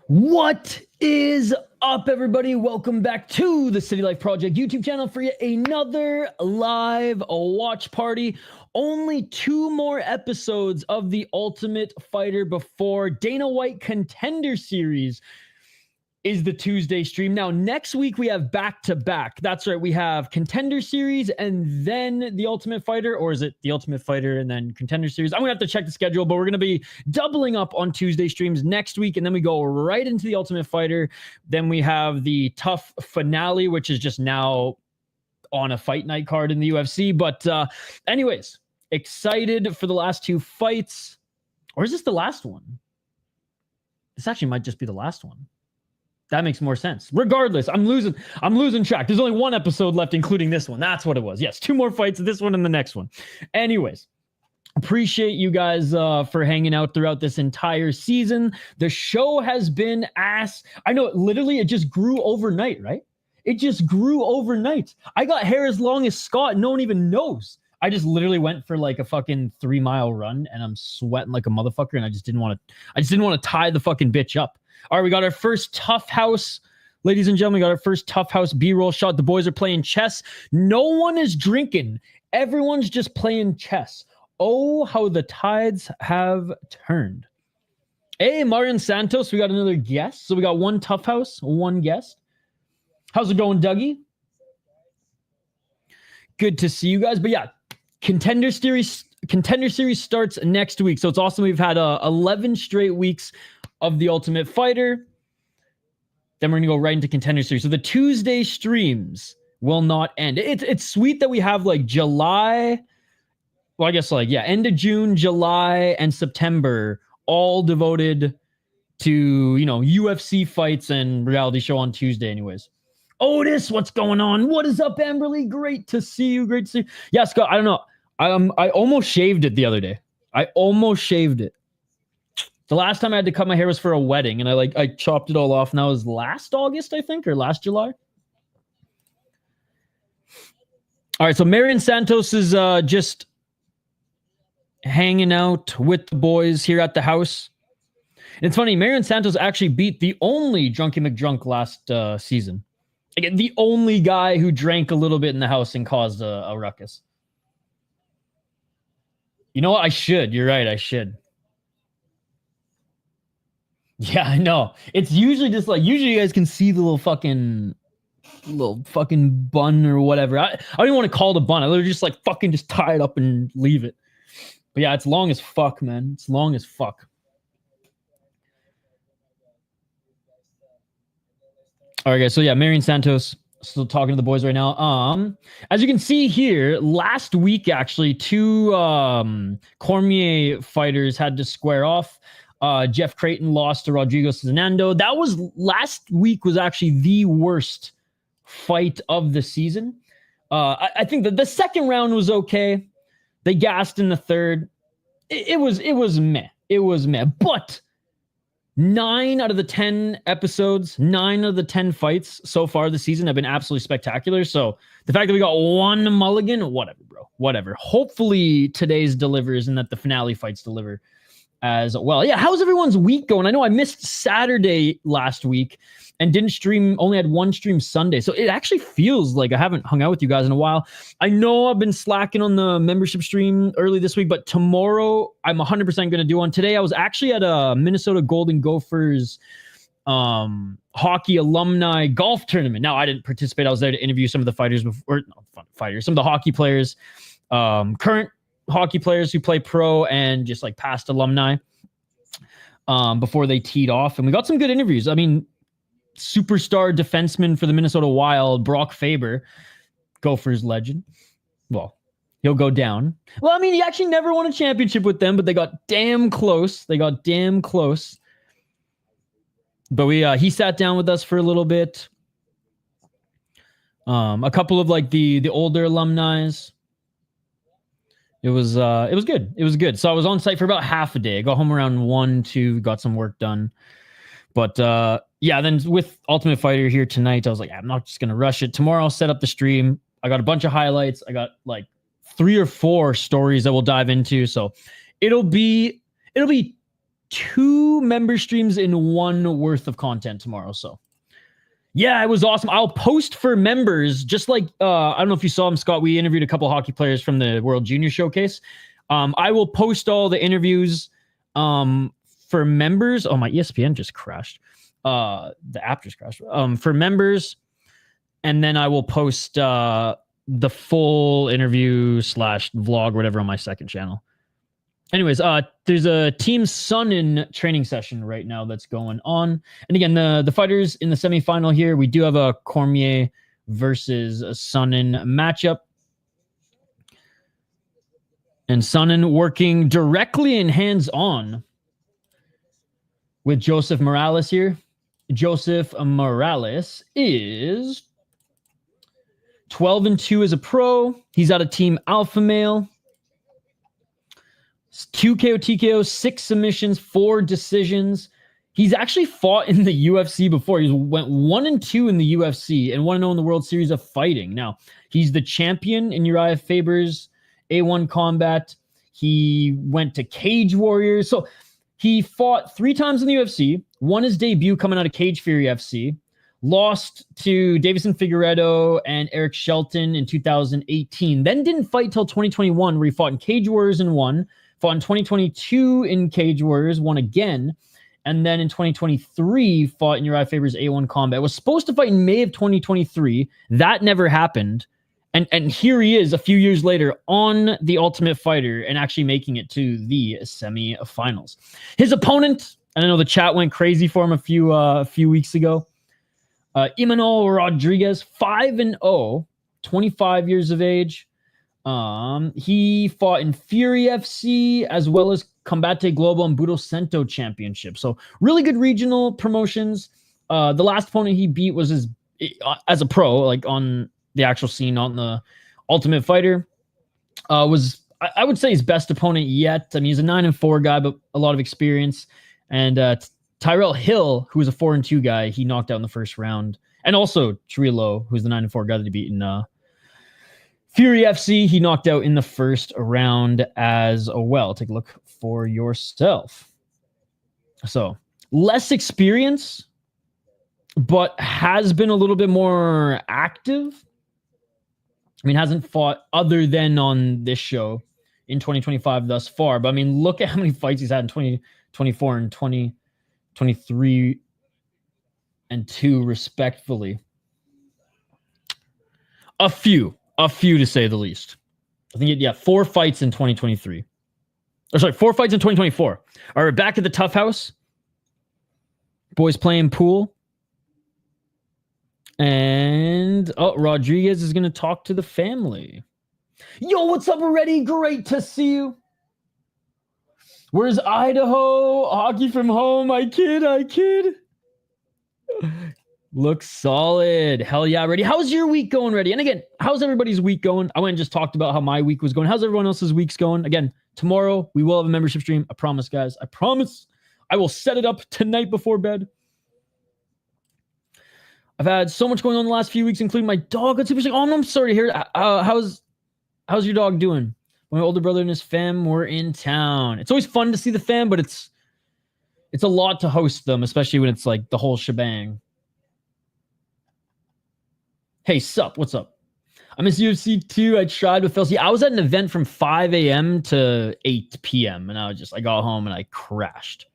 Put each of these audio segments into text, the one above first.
What is up, everybody? Welcome back to the City Life Project YouTube channel for yet another live watch party. Only 2 more episodes of The Ultimate Fighter before Dana White Contender Series is the Tuesday stream. Now, next week we have back-to-back. That's right, we have Contender Series and then The Ultimate Fighter, or is it The Ultimate Fighter and then Contender Series? I'm going to have to check the schedule, but we're going to be doubling up on Tuesday streams next week, and then we go right into The Ultimate Fighter. Then we have the TUF finale, which is just now on a fight night card in the UFC. But anyways, excited for the last 2 fights. Or is this the last one? This actually might just be the last one. That makes more sense. Regardless, I'm losing track. There's only 1 episode left, including this one. That's what it was. Yes, 2 more fights, this one and the next one. Anyways, appreciate you guys for hanging out throughout this entire season. The show has been ass. I know, literally, it just grew overnight, right? It just grew overnight. I got hair as long as Scott. No one even knows. I just literally went for like a fucking 3-mile run, and I'm sweating like a motherfucker, and I just didn't want to tie the fucking bitch up. All right, we got our first TUF House. Ladies and gentlemen, we got our first TUF House B-roll shot. The boys are playing chess. No one is drinking. Everyone's just playing chess. Oh, how the tides have turned. Hey, Marian Santos, we got another guest. So we got 1 TUF House, 1 guest. How's it going, Dougie? Good to see you guys. But yeah, Contender Series starts next week. So it's awesome. We've had 11 straight weeks of The Ultimate Fighter. Then we're going to go right into Contender Series. So the Tuesday streams will not end. It's sweet that we have like July, well, I guess like, yeah, end of June, July, and September all devoted to, you know, UFC fights and reality show on Tuesday anyways. Otis, what's going on? What is up, Amberly? Great to see you. Great to see you. Yeah, Scott, I don't know. I almost shaved it the other day. I almost shaved it. The last time I had to cut my hair was for a wedding, and I chopped it all off, and that was last August, I think, or last July. All right, so Marian Santos is just hanging out with the boys here at the house. And it's funny, Marian Santos actually beat the only Drunky McDrunk last season. Again, the only guy who drank a little bit in the house and caused a ruckus. You know what? I should. You're right, I should. Yeah, I know. It's usually just like, usually you guys can see the little fucking bun or whatever. I don't even want to call it a bun. I literally just like fucking just tie it up and leave it. But yeah, it's long as fuck, man. It's long as fuck. All right, guys. So yeah, Marian Santos still talking to the boys right now. As you can see here, last week actually 2 Cormier fighters had to square off. Jeff Creighton lost to Rodrigo Sezinando. That was last week was actually the worst fight of the season. I think that the second round was okay. They gassed in the third. It was meh. It was meh. But 9 out of the 10 episodes, 9 of the 10 fights so far this season have been absolutely spectacular. So the fact that we got 1 mulligan, whatever, bro. Whatever. Hopefully today's delivers and that the finale fights deliver as well. Yeah, how's everyone's week going? I know I missed Saturday last week and didn't stream, only had 1 stream Sunday. So it actually feels like I haven't hung out with you guys in a while. I know I've been slacking on the membership stream early this week, but tomorrow I'm 100% going to do one. Today I was actually at a Minnesota Golden Gophers hockey alumni golf tournament. Now I didn't participate. I was there to interview some of the fighters before, some of the hockey players, current hockey players who play pro and just like past alumni before they teed off. And we got some good interviews. I mean, superstar defenseman for the Minnesota Wild, Brock Faber, Gophers legend. Well, he'll go down. Well, I mean, he actually never won a championship with them, but they got damn close. But he sat down with us for a little bit. A couple of like the older alumni. It was good. It was good. So I was on site for about half a day. I got home around 1, 2, got some work done. But yeah, then with Ultimate Fighter here tonight, I was like, I'm not just gonna rush it. Tomorrow I'll set up the stream. I got a bunch of highlights. I got like 3 or 4 stories that we'll dive into. So it'll be 2 member streams in 1 worth of content tomorrow. So yeah, it was awesome. I'll post for members, just like, I don't know if you saw him, Scott. We interviewed a couple hockey players from the World Junior Showcase. I will post all the interviews for members. Oh, my ESPN just crashed. The app just crashed. For members. And then I will post the full interview / vlog, whatever, on my second channel. Anyways, there's a Team Sonnen training session right now that's going on. And again, the fighters in the semifinal here, we do have a Cormier versus a Sonnen matchup. And Sonnen working directly and hands-on with Joseph Morales here. Joseph Morales is 12-2 as a pro. He's out of Team Alpha Male. 2 KO, TKO, 6 submissions, 4 decisions. He's actually fought in the UFC before. He went 1-2 in the UFC and 1-0 in the World Series of Fighting. Now, he's the champion in Uriah Faber's A1 combat. He went to Cage Warriors. So he fought 3 times in the UFC, won his debut coming out of Cage Fury FC, lost to Davison Figueiredo and Eric Shelton in 2018, then didn't fight till 2021, where he fought in Cage Warriors and won, fought in 2022 in Cage Warriors, won again, and then in 2023 fought in Uriah Faber's A1 combat. Was supposed to fight in May of 2023. That never happened. And here he is a few years later on The Ultimate Fighter and actually making it to the semifinals. His opponent, and I know the chat went crazy for him a few weeks ago, Imanol Rodriguez, 5-0, 25 years of age. He fought in Fury FC as well as Combate Global and Budo Cento Championship. So really good regional promotions. The last opponent he beat was his as a pro, like on the actual scene on the Ultimate Fighter. Was I would say his best opponent yet. I mean, he's a 9-4 guy, but a lot of experience. And Tyrell Hill, who was a 4-2 guy, he knocked out in the first round. And also Trillo, who's the 9-4 guy that he beat in Fury FC, he knocked out in the first round as well. Take a look for yourself. So less experience, but has been a little bit more active. I mean, hasn't fought other than on this show in 2025 thus far. But I mean, look at how many fights he's had in 2024 and 2023 and 2 respectfully. A few to say the least. I think, 4 fights in 2023. Or sorry, 4 fights in 2024. All right, back at the TUF house. Boys playing pool. And, Rodriguez is going to talk to the family. Yo, what's up already? Great to see you. Where's Idaho? Hockey from home. I kid. Looks solid. Hell yeah, ready. How's your week going, ready? And again, how's everybody's week going? I went and just talked about how my week was going. How's everyone else's week's going? Again, tomorrow we will have a membership stream. I promise, guys. I promise. I will set it up tonight before bed. I've had so much going on the last few weeks, including my dog. Let's see, oh, no, I'm sorry to hear it. How's your dog doing? My older brother and his fam were in town. It's always fun to see the fam, but it's a lot to host them, especially when it's like the whole shebang. Hey, sup? What's up? I miss UFC 2. I tried with Felsi. I was at an event from 5 a.m. to 8 p.m. and I got home and I crashed.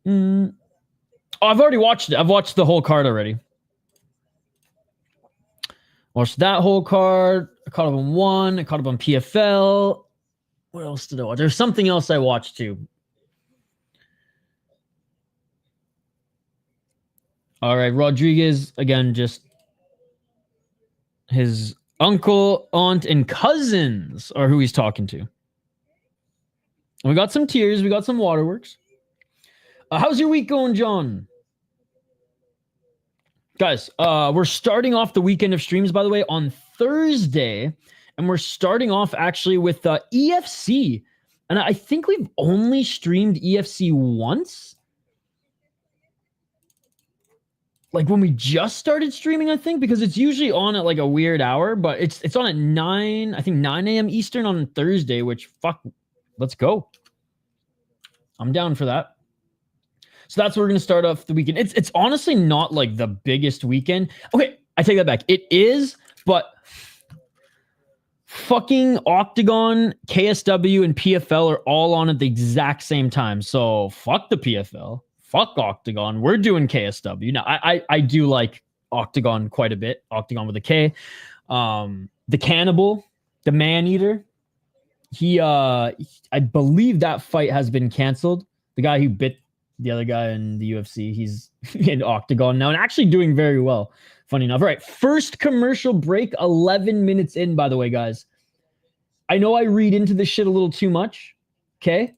Oh, I've already watched it. I've watched the whole card already. Watched that whole card. I caught up on 1. I caught up on PFL. What else did I watch? There's something else I watched too. All right, Rodriguez, again, just his uncle, aunt, and cousins are who he's talking to. And we got some tears. We got some waterworks. How's your week going, John? Guys, we're starting off the weekend of streams, by the way, on Thursday. And we're starting off actually with EFC. And I think we've only streamed EFC once. Like when we just started streaming, I think, because it's usually on at like a weird hour, but it's on at 9 a.m. Eastern on Thursday, which, fuck, let's go. I'm down for that. So that's where we're going to start off the weekend. It's honestly not like the biggest weekend. Okay, I take that back. It is, but fucking Octagon, KSW, and PFL are all on at the exact same time. So fuck the PFL. Fuck Octagon. We're doing KSW. Now, I do like Octagon quite a bit. Octagon with a K. The Cannibal, the Man-Eater. I believe that fight has been canceled. The guy who bit the other guy in the UFC, he's in Octagon now and actually doing very well. Funny enough. All right, first commercial break, 11 minutes in, by the way, guys. I know I read into this shit a little too much, okay?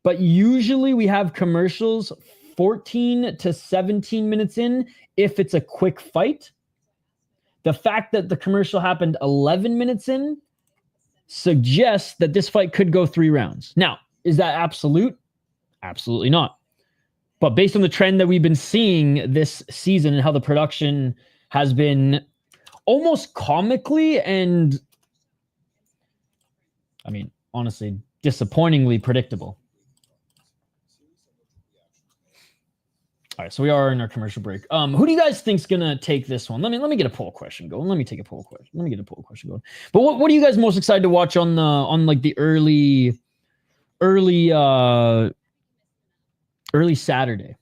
But usually we have commercials 14 to 17 minutes in if it's a quick fight. The fact that the commercial happened 11 minutes in suggests that this fight could go 3 rounds. Now, is that absolute? Absolutely not. But based on the trend that we've been seeing this season and how the production has been almost comically and, I mean, honestly, disappointingly predictable. All right, so we are in our commercial break. Who do you guys think's gonna take this one? Let me get a poll question going. Let me get a poll question going. But what are you guys most excited to watch on the early Saturday?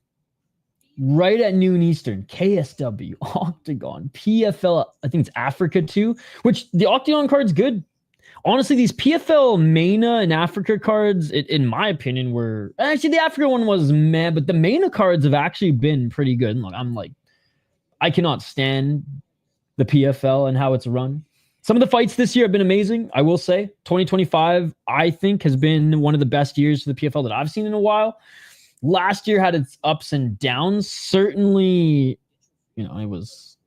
Right at noon Eastern, KSW, Octagon, PFL, I think it's Africa too, which the Octagon card's good. Honestly, these PFL MENA and Africa cards, in my opinion, were... Actually, the Africa one was meh, but the MENA cards have actually been pretty good. And look, I cannot stand the PFL and how it's run. Some of the fights this year have been amazing, I will say. 2025, I think, has been one of the best years for the PFL that I've seen in a while. Last year had its ups and downs. Certainly, it was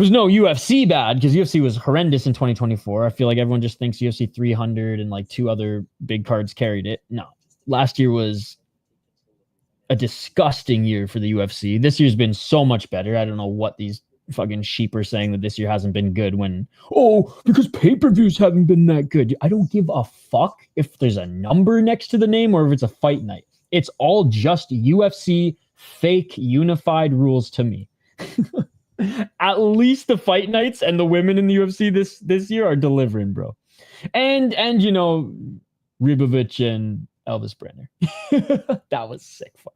no UFC bad because UFC was horrendous in 2024. I feel like everyone just thinks UFC 300 and like 2 other big cards carried it. No, last year was a disgusting year for the UFC. This year's been so much better. I don't know what these fucking sheep are saying that this year hasn't been good when, because pay-per-views haven't been that good. I don't give a fuck if there's a number next to the name or if it's a fight night. It's all just UFC fake unified rules to me. At least the fight nights and the women in the UFC this year are delivering, bro. And Ribovich and Elvis Brenner. That was sick fun.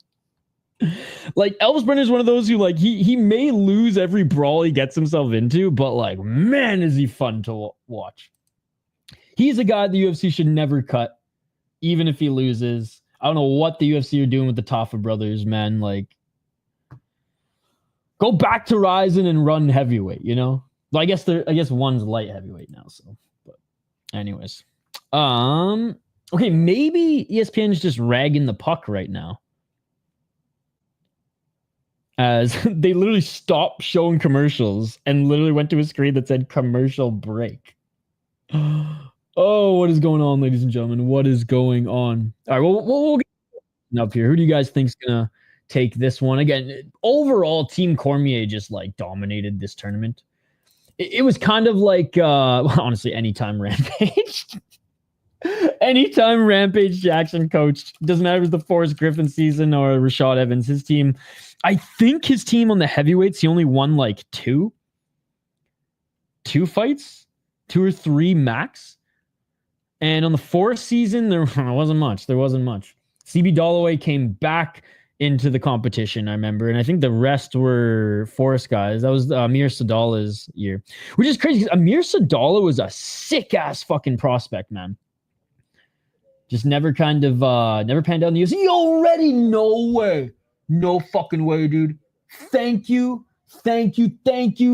Like, Elvis Brenner is one of those who, like, he may lose every brawl he gets himself into, but, like, man, is he fun to watch. He's a guy the UFC should never cut, even if he loses. I don't know what the UFC are doing with the Tafa brothers, man. Like, go back to Ryzen and run heavyweight, Well, I guess one's light heavyweight now, so. But anyways. Okay, maybe ESPN is just ragging the puck right now, as they literally stopped showing commercials and literally went to a screen that said commercial break. Oh, what is going on, ladies and gentlemen? What is going on? All right, we'll get up here. Who do you guys think's gonna take this one? Again, overall, Team Cormier just like dominated this tournament. It was kind of like, honestly, anytime Rampage. Anytime Rampage Jackson coached, doesn't matter if it's the Forrest Griffin season or Rashad Evans, his team, I think his team on the heavyweights, he only won like two fights, 2 or 3 max. And on the Forrest season, there wasn't much. CB Dollaway came back into the competition, I remember. And I think the rest were Forrest guys. That was Amir Sadala's year, which is crazy because Amir Sadala was a sick-ass fucking prospect, man. Just never panned out in the UFC. You already no fucking way, dude. Thank you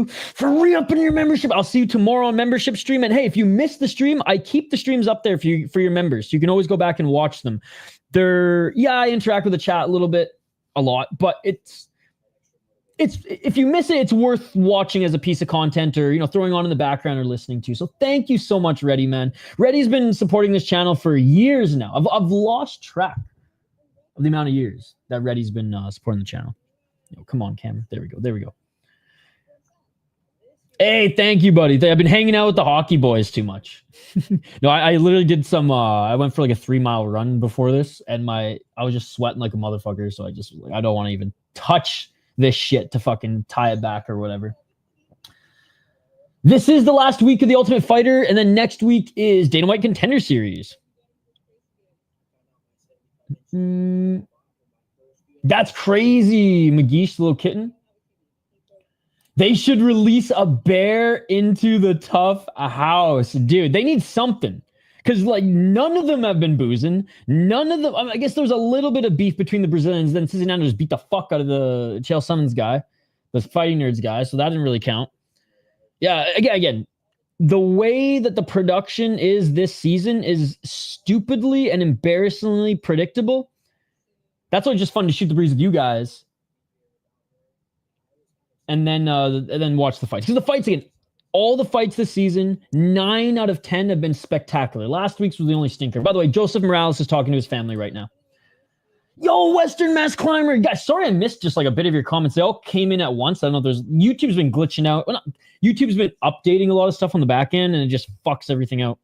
for re-upping your membership. I'll see you tomorrow on membership stream. And hey, if you missed the stream, I keep the streams up there for your members. So you can always go back and watch them. I interact with the chat a lot, but it's if you miss it, it's worth watching as a piece of content or, throwing on in the background or listening to. So thank you so much, Reddy, man. Reddy's been supporting this channel for years now. I've lost track of the amount of years that Reddy's been supporting the channel. Come on, camera. There we go. Hey, thank you, buddy. I've been hanging out with the hockey boys too much. No, I literally did some. I went for like a 3-mile run before this, and I was just sweating like a motherfucker. So I don't want to even touch this shit to fucking tie it back or whatever. This is the last week of the Ultimate Fighter, and then next week is Dana White Contender Series. That's crazy, McGeesh, little kitten. They should release a bear into the TUF house. Dude, they need something. Because, like, none of them have been boozing. None of them... I guess there was a little bit of beef between the Brazilians. Then Sezinando just beat the fuck out of the Chael Sonnen's guy. The Fighting Nerds guy. So that didn't really count. Yeah, again, the way that the production is this season is stupidly and embarrassingly predictable. That's why it's just fun to shoot the breeze with you guys. And then watch the fights. Because the fights, again, all the fights this season, 9 out of 10 have been spectacular. Last week's was the only stinker. By the way, Joseph Morales is talking to his family right now. Yo, Western Mass Climber. Guys, sorry I missed just like a bit of your comments. They all came in at once. I don't know. YouTube's been glitching out. YouTube's been updating a lot of stuff on the back end, and it just fucks everything out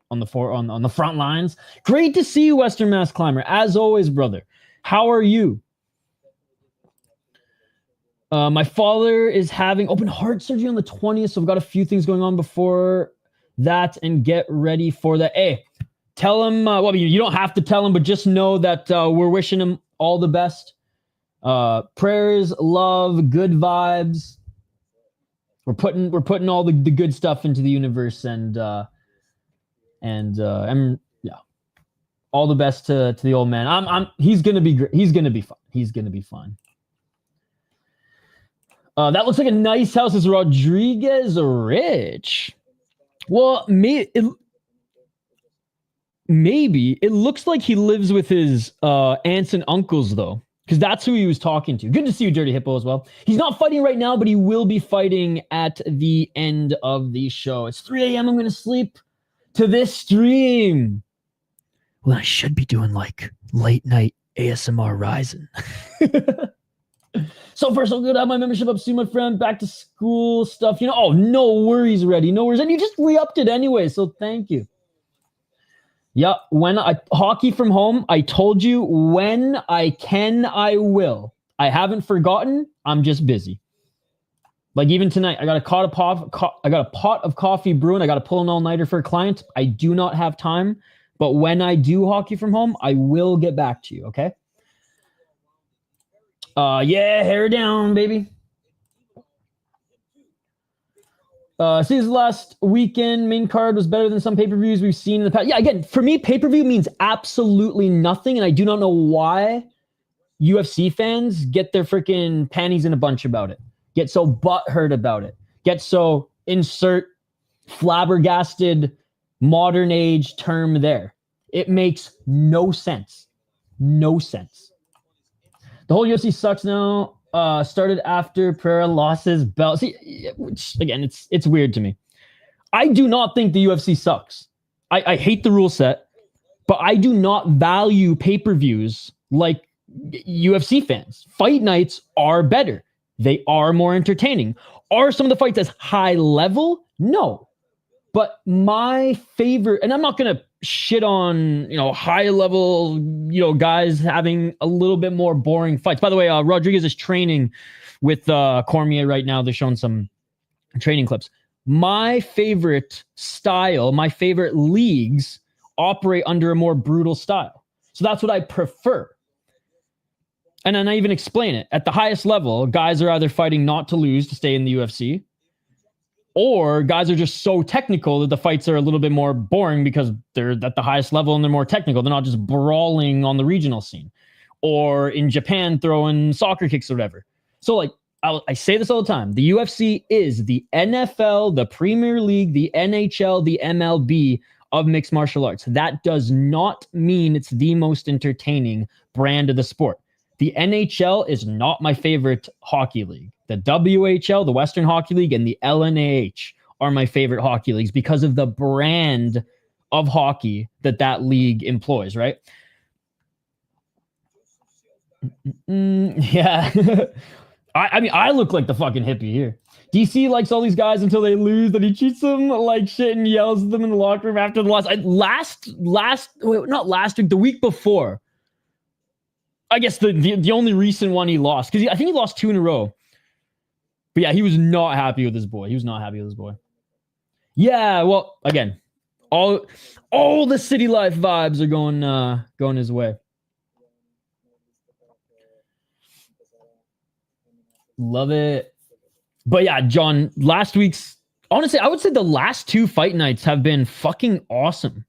on the front lines. Great to see you, Western Mass Climber. As always, brother. How are you? My father is having open heart surgery on the 20th, so I've got a few things going on before that, and get ready for that. Hey, tell him, well, you don't have to tell him, but just know that we're wishing him all the best. Prayers, love, good vibes. We're putting all the good stuff into the universe, and yeah, all the best to the old man. He's gonna be great. He's gonna be fine. He's gonna be fine. That looks like a nice house. Is Rodriguez rich? Well, maybe it looks like he lives with his aunts and uncles, though, because that's who he was talking to. Good to see you, Dirty Hippo, as well. He's not fighting right now, but he will be fighting at the end of the show. It's 3 a.m. I'm going to sleep to this stream. Well, I should be doing like late night ASMR Ryzen. So far, so good. I have my membership up soon, my friend. Back to school stuff. Oh, no worries, Reddy. No worries. And you just re-upped it anyway, so thank you. Yeah, hockey from home, I told you, when I can, I will. I haven't forgotten. I'm just busy. Like even tonight, I got a pot of coffee brewing. I got to pull an all-nighter for a client. I do not have time, but when I do hockey from home, I will get back to you, okay? Yeah, hair down, baby. Since last weekend, main card was better than some pay-per-views we've seen in the past. Yeah, again, for me, pay-per-view means absolutely nothing, and I do not know why UFC fans get their freaking panties in a bunch about it. Get so butthurt about it. Get so insert flabbergasted modern age term there. It makes no sense. No sense. The whole UFC sucks now. Started after Pereira lost his belt. See, which, again, it's weird to me. I do not think the UFC sucks. I hate the rule set, but I do not value pay-per-views like UFC fans. Fight nights are better. They are more entertaining. Are some of the fights as high level? No. But my favorite, and I'm not going to shit on, high level, guys having a little bit more boring fights. By the way, Rodriguez is training with Cormier right now. They're showing some training clips. My favorite style, my favorite leagues operate under a more brutal style. So that's what I prefer. And then I even explain it. At the highest level, guys are either fighting not to lose to stay in the UFC, or guys are just so technical that the fights are a little bit more boring because they're at the highest level and they're more technical. They're not just brawling on the regional scene or in Japan throwing soccer kicks or whatever. So like I say this all the time. The UFC is the NFL, the Premier League, the NHL, the MLB of mixed martial arts. That does not mean it's the most entertaining brand of the sport. The NHL is not my favorite hockey league. The WHL, the Western Hockey League, and the LNAH are my favorite hockey leagues because of the brand of hockey that league employs, right? Yeah. I mean, I look like the fucking hippie here. DC likes all these guys until they lose, then he treats them like shit and yells at them in the locker room after the loss. Not last week, the week before. I guess the only recent one he lost, because I think he lost 2 in a row. But yeah, he was not happy with his boy. Yeah, well, again, all the city life vibes are going his way. Love it. But yeah, John, honestly, I would say the last 2 fight nights have been fucking awesome.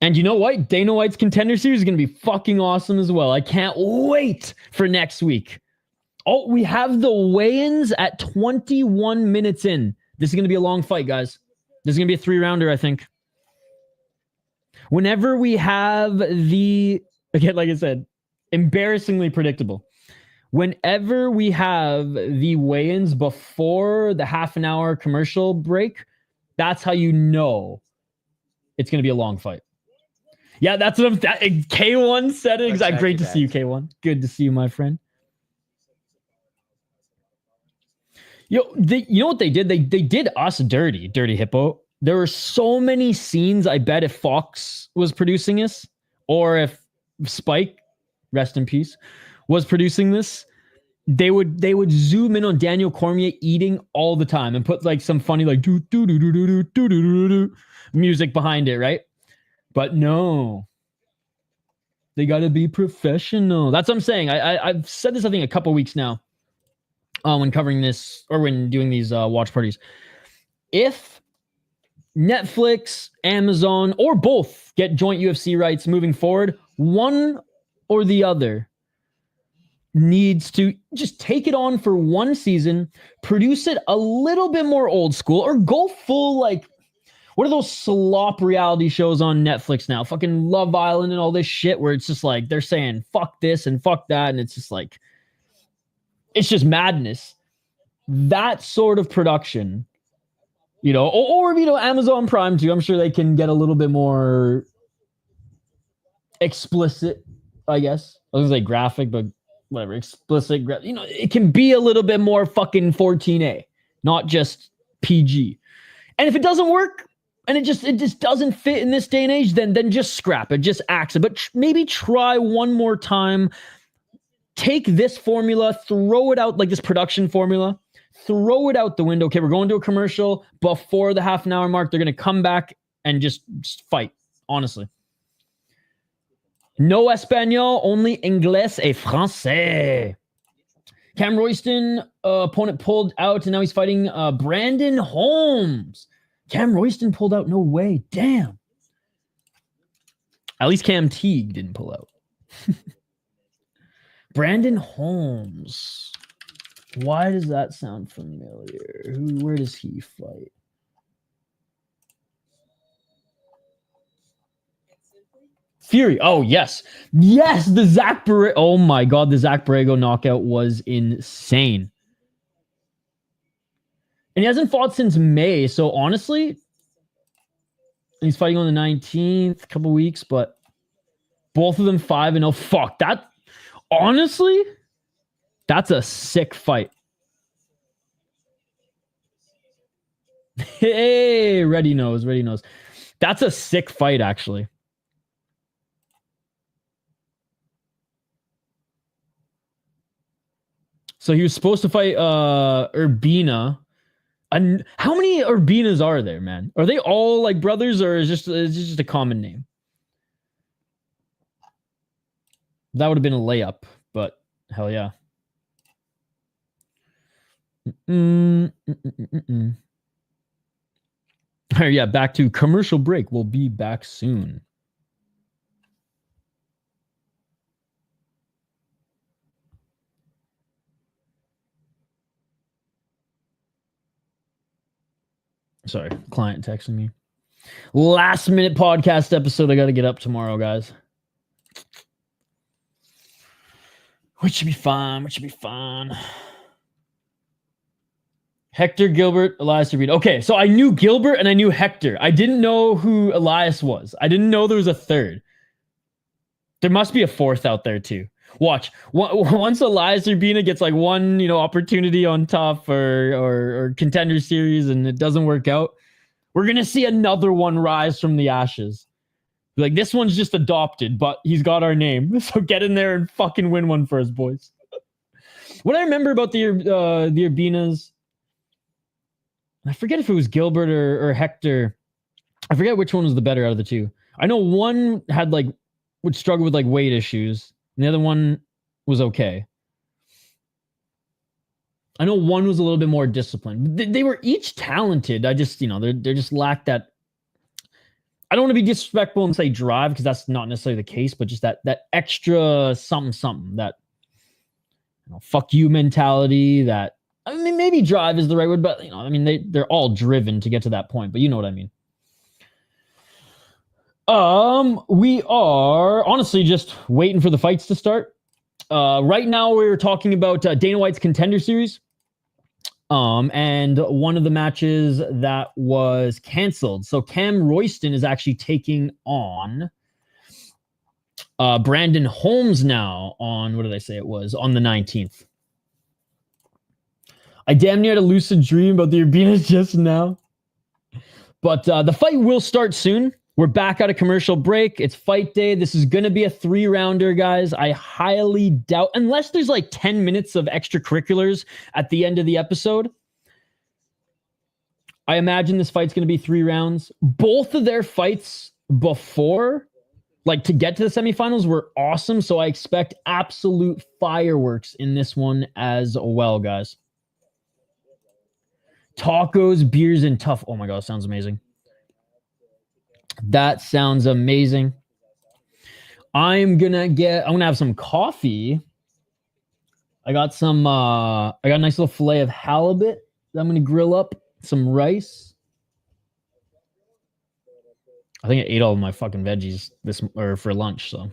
And you know what? Dana White's Contender Series is going to be fucking awesome as well. I can't wait for next week. Oh, we have the weigh-ins at 21 minutes in. This is going to be a long fight, guys. This is going to be a 3-rounder, I think. Whenever we have again, like I said, embarrassingly predictable. Whenever we have the weigh-ins before the half-an-hour commercial break, that's how you know it's going to be a long fight. Yeah, that's what K1 said it. Exactly. Great to see you, K1. Good to see you, my friend. You know what they did? They did us dirty Hippo. There were so many scenes, I bet, if Fox was producing this, or if Spike, rest in peace, was producing this, they would zoom in on Daniel Cormier eating all the time and put like some funny like do do do do do do do do music behind it, right? But no, they got to be professional. That's what I'm saying. I've said this I think a couple weeks now when covering this or when doing these watch parties. If Netflix, Amazon, or both get joint UFC rights moving forward, one or the other needs to just take it on for one season, produce it a little bit more old school, or go full like, what are those slop reality shows on Netflix now? Fucking Love Island and all this shit where it's just like they're saying fuck this and fuck that, and it's just like, it's just madness. That sort of production, you know, or you know, Amazon Prime too. I'm sure they can get a little bit more explicit, I guess. I was gonna say graphic, but whatever, explicit, you know, it can be a little bit more fucking 14A, not just PG. And if it doesn't work and it just doesn't fit in this day and age, then just scrap it, just axe it. But maybe try one more time. Take this formula, throw it out, like this production formula, throw it out the window. Okay, we're going to a commercial before the half an hour mark. They're going to come back and just fight, honestly. No Espanol, only Inglés et Français. Cam Royston, opponent pulled out, and now he's fighting Brandon Holmes. Cam Royston pulled out? No way. Damn. At least Cam Teague didn't pull out. Brandon Holmes. Why does that sound familiar? Where does he fight? Fury. Oh, yes. Yes, the Zach Borrego. Oh, my God. The Zach Borrego knockout was insane. And he hasn't fought since May. So, honestly, he's fighting on the 19th, a couple weeks, but both of them 5-0. Fuck, that. Honestly, that's a sick fight. Hey, Ready knows. That's a sick fight, actually. So he was supposed to fight Urbina. And how many Urbinas are there, man? Are they all like brothers, or is it just a common name? That would have been a layup, but hell yeah. All right, yeah, back to commercial break. We'll be back soon. Sorry, client texting me. Last minute podcast episode I got to get up tomorrow, guys. Which should be fun. Hector, Gilbert, Elias, Rabin. Okay, so I knew Gilbert and I knew Hector. I didn't know who Elias was. I didn't know there was a third. There must be a fourth out there too. Watch. Once Elias Urbina gets like one, opportunity on TUF or Contender Series and it doesn't work out, we're going to see another one rise from the ashes. Like, this one's just adopted, but he's got our name. So get in there and fucking win one for us, boys. What I remember about the Urbinas, I forget if it was Gilbert or Hector. I forget which one was the better out of the two. I know one would struggle with weight issues, and the other one was okay. I know one was a little bit more disciplined. They were each talented. I just, they just lacked that. I don't want to be disrespectful and say drive, because that's not necessarily the case, but just that extra something, that fuck you mentality, that, I mean, maybe drive is the right word, but they're all driven to get to that point, but you know what I mean. We are honestly just waiting for the fights to start. Right now we're talking about Dana White's Contender Series. And one of the matches that was canceled. So Cam Royston is actually taking on Brandon Holmes now on, what did I say it was? On the 19th. I damn near had a lucid dream about the Urbinas just now. But the fight will start soon. We're back out of commercial break. It's fight day. This is going to be a 3-rounder, guys. I highly doubt, unless there's 10 minutes of extracurriculars at the end of the episode, I imagine this fight's going to be 3 rounds. Both of their fights before, to get to the semifinals, were awesome. So I expect absolute fireworks in this one as well, guys. Tacos, beers, and TUF. Oh my God, sounds amazing. That sounds amazing. I'm gonna have some coffee. I got a nice little fillet of halibut that I'm gonna grill up, some rice. I think I ate all of my fucking veggies for lunch, so.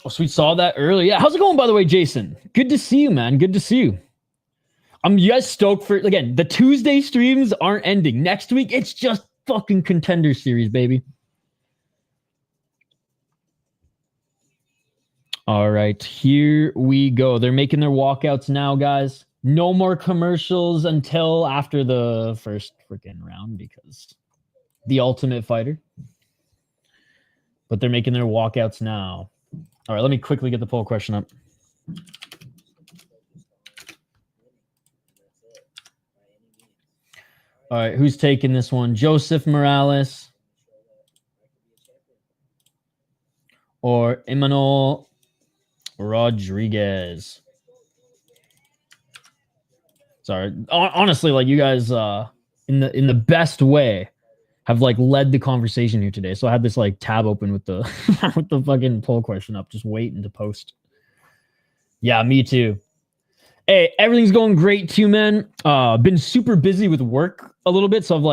Oh, so we saw that earlier. Yeah, how's it going, by the way, Jason? Good to see you, man. Good to see you. You guys stoked for, again, the Tuesday streams aren't ending. Next week, it's just fucking Contender Series, baby. All right, here we go. They're making their walkouts now, guys. No more commercials until after the first freaking round, because the Ultimate Fighter. But they're making their walkouts now. All right, let me quickly get the poll question up. All right, who's taking this one? Joseph Morales or Imanol Rodriguez? Sorry, honestly, you guys, in the best way, have led the conversation here today. So I had this tab open with the with the fucking poll question up, just waiting to post. Yeah, me too. Hey, everything's going great too, man. Been super busy with work a little bit, so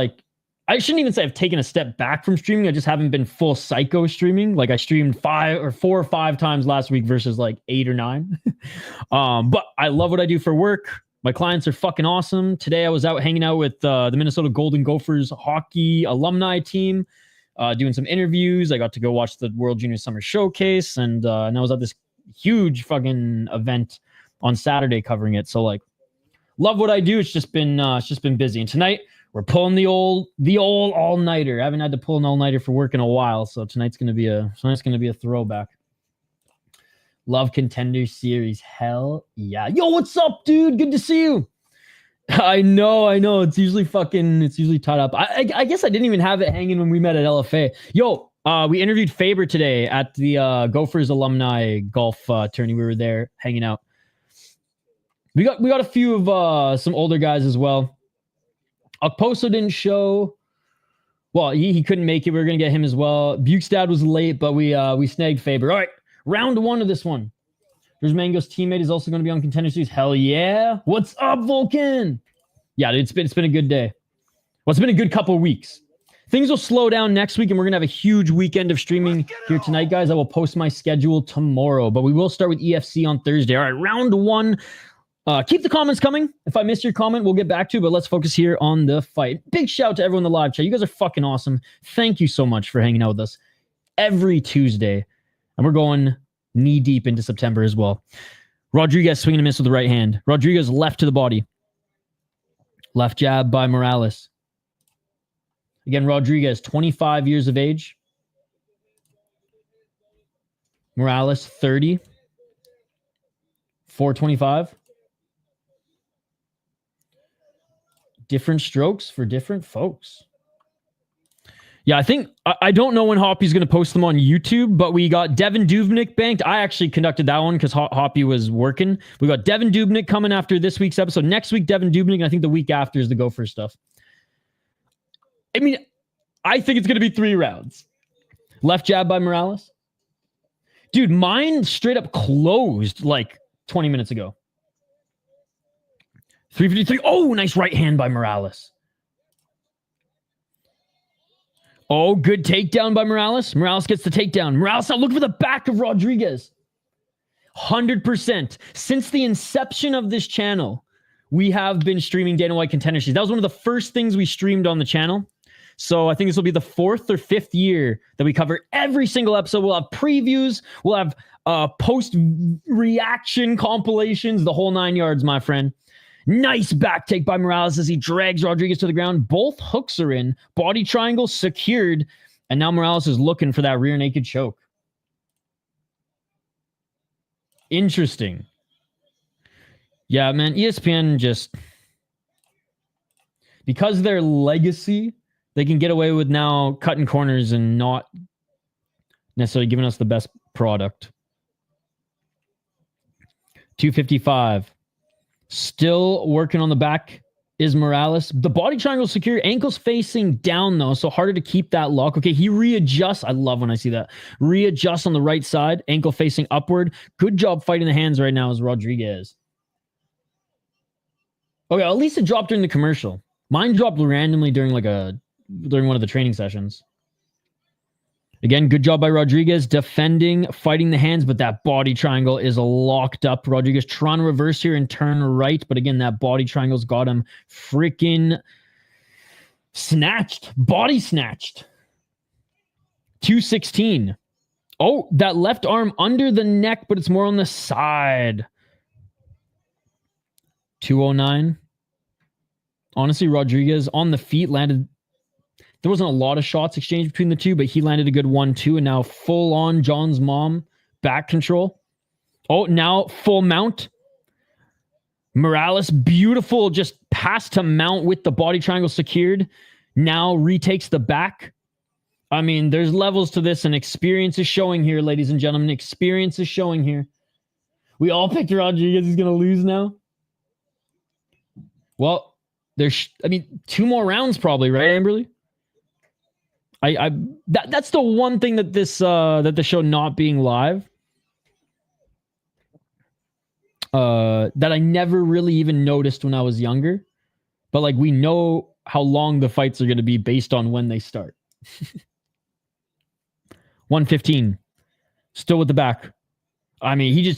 I shouldn't even say I've taken a step back from streaming. I just haven't been full psycho streaming. I streamed 4 or 5 times last week versus 8 or 9. But I love what I do for work. My clients are fucking awesome. Today I was out hanging out with the Minnesota Golden Gophers hockey alumni team, doing some interviews. I got to go watch the World Junior Summer Showcase, and I was at this huge fucking event on Saturday covering it. So love what I do. It's just been busy. And tonight we're pulling the old all-nighter. I haven't had to pull an all-nighter for work in a while, so tonight's gonna be a throwback. Love Contender Series. Hell yeah. Yo, what's up, dude? Good to see you. I know. It's usually tied up. I guess I didn't even have it hanging when we met at LFA. Yo, we interviewed Faber today at the Gophers alumni golf tourney. We were there hanging out. We got a few of some older guys as well. Okposo didn't show. Well, he couldn't make it. We were gonna get him as well. Bukestad was late, but we snagged Faber. All right, round 1 of this one. There's Mango's teammate is also gonna be on Contender Series. Hell yeah! What's up, Vulcan? Yeah, it's been a good day. Well, it's been a good couple weeks. Things will slow down next week, and we're gonna have a huge weekend of streaming here tonight, guys. I will post my schedule tomorrow, but we will start with EFC on Thursday. All right, round 1. Keep the comments coming. If I miss your comment, we'll get back to it, but let's focus here on the fight. Big shout out to everyone in the live chat. You guys are fucking awesome. Thank you so much for hanging out with us every Tuesday. And we're going knee deep into September as well. Rodriguez swinging a miss with the right hand. Rodriguez left to the body. Left jab by Morales. Again, Rodriguez, 25 years of age. Morales, 30. 425. Different strokes for different folks. Yeah, I think, I don't know when Hoppy's going to post them on YouTube, but we got Devin Dubnyk banked. I actually conducted that one because Hoppy was working. We got Devin Dubnyk coming after this week's episode. Next week, Devin Dubnyk, and I think the week after is the Gopher stuff. I mean, I think it's going to be 3 rounds. Left jab by Morales. Dude, mine straight up closed like 20 minutes ago. 353. Oh, nice right hand by Morales. Oh, good takedown by Morales. Morales gets the takedown. Morales now looking for the back of Rodriguez. 100%. Since the inception of this channel, we have been streaming Dana White Contender Series. That was one of the first things we streamed on the channel. So I think this will be the 4th or 5th year that we cover every single episode. We'll have previews. We'll have post-reaction compilations. The whole 9 yards, my friend. Nice back take by Morales as he drags Rodriguez to the ground. Both hooks are in. Body triangle secured. And now Morales is looking for that rear naked choke. Interesting. Yeah, man. ESPN just... because of their legacy, they can get away with now cutting corners and not necessarily giving us the best product. 255. Still working on the back is Morales. The body triangle secure. Ankles facing down, though, so harder to keep that lock. Okay, he readjusts. I love when I see that. Readjusts on the right side. Ankle facing upward. Good job fighting the hands right now is Rodriguez. Okay, at least it dropped during the commercial. Mine dropped randomly during one of the training sessions. Again, good job by Rodriguez defending, fighting the hands, but that body triangle is locked up. Rodriguez trying to reverse here and turn right, but again, that body triangle's got him freaking snatched. Body snatched. 216. Oh, that left arm under the neck, but it's more on the side. 209. Honestly, Rodriguez on the feet landed... there wasn't a lot of shots exchanged between the two, but he landed a good 1-2, and now full on John's mom back control. Oh, now full mount. Morales, beautiful, just pass to mount with the body triangle secured. Now retakes the back. I mean, there's levels to this, and experience is showing here, ladies and gentlemen. Experience is showing here. We all picked Rodriguez. He's going to lose now. Well, there's, 2 more rounds probably, right, Amberly? That's the one thing that this that the show not being live that I never really even noticed when I was younger, but like we know how long the fights are going to be based on when they start. 115, still with the back. I mean,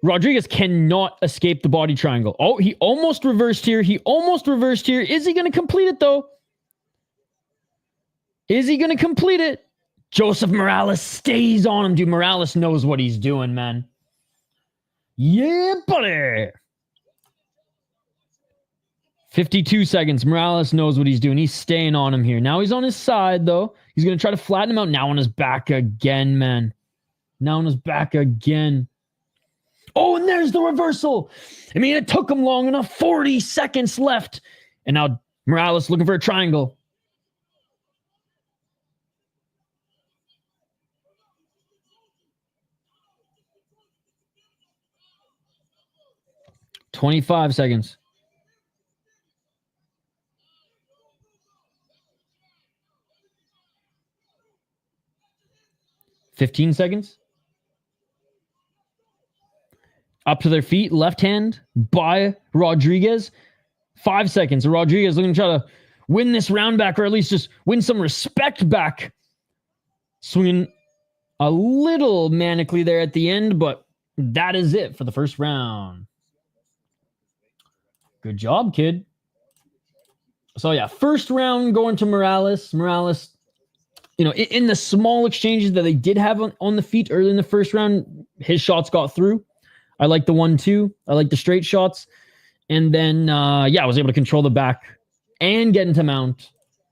Rodriguez cannot escape the body triangle. Oh, he almost reversed here. Is he going to complete it though? Is he going to complete it? Joseph Morales stays on him. Dude, Morales knows what he's doing, man. Yeah, buddy. 52 seconds. Morales knows what he's doing. He's staying on him here. Now he's on his side, though. He's going to try to flatten him out. Now on his back again, man. Now on his back again. Oh, and there's the reversal. I mean, it took him long enough. 40 seconds left. And now Morales looking for a triangle. $25 seconds. $15 seconds. Up to their feet, left hand by Rodriguez. 5 seconds. Rodriguez looking to try to win this round back, or at least just win some respect back. Swinging a little manically there at the end, but that is it for the first round. Good job, kid. So yeah, first round going to Morales. Morales in the small exchanges that they did have on the feet early in the first round, his shots got through. I like the 1-2. I like the straight shots. And then, I was able to control the back and get into mount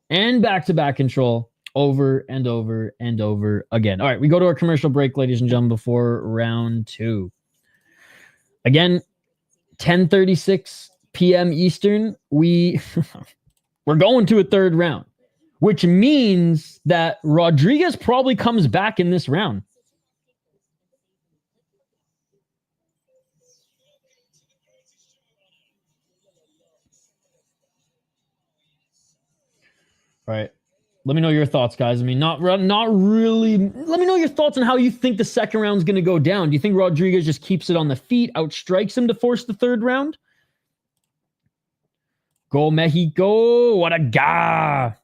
and back-to-back control over and over and over again. All right, we go to our commercial break, ladies and gentlemen, before round 2. Again, 10:36 p.m. Eastern. We're going to a third round, which means that Rodriguez probably comes back in this round. All right. Let me know your thoughts, guys. I mean, not really. Let me know your thoughts on how you think the second round is going to go down. Do you think Rodriguez just keeps it on the feet, outstrikes him to force the third round? Go Mexico. What a guy.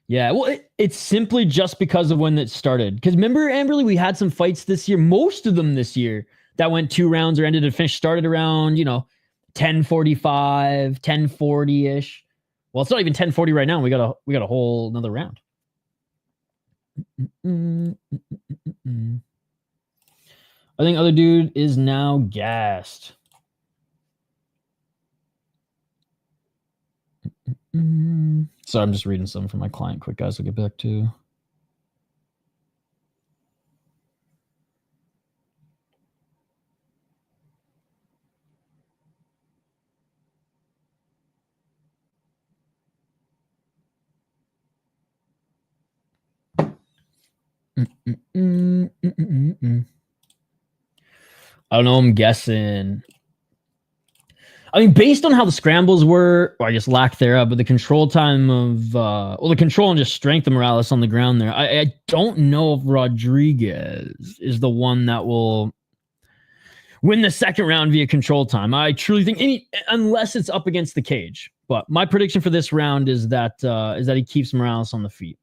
Yeah, well, it's simply just because of when it started. Because remember, Amberly, we had some fights this year, most of them this year, that went 2 rounds or ended and finished, started around, 10:45, 10:40-ish. Well, it's not even 10:40 right now. We got a whole another round. I think other dude is now gassed. So I'm just reading some from my client quick, guys. I'll get back to. I don't know. I'm guessing. I mean, based on how the scrambles were, or I guess lack thereof, but the control time of, the control and just strength of Morales on the ground there, I don't know if Rodriguez is the one that will win the second round via control time. I truly think, unless it's up against the cage. But my prediction for this round is that he keeps Morales on the feet.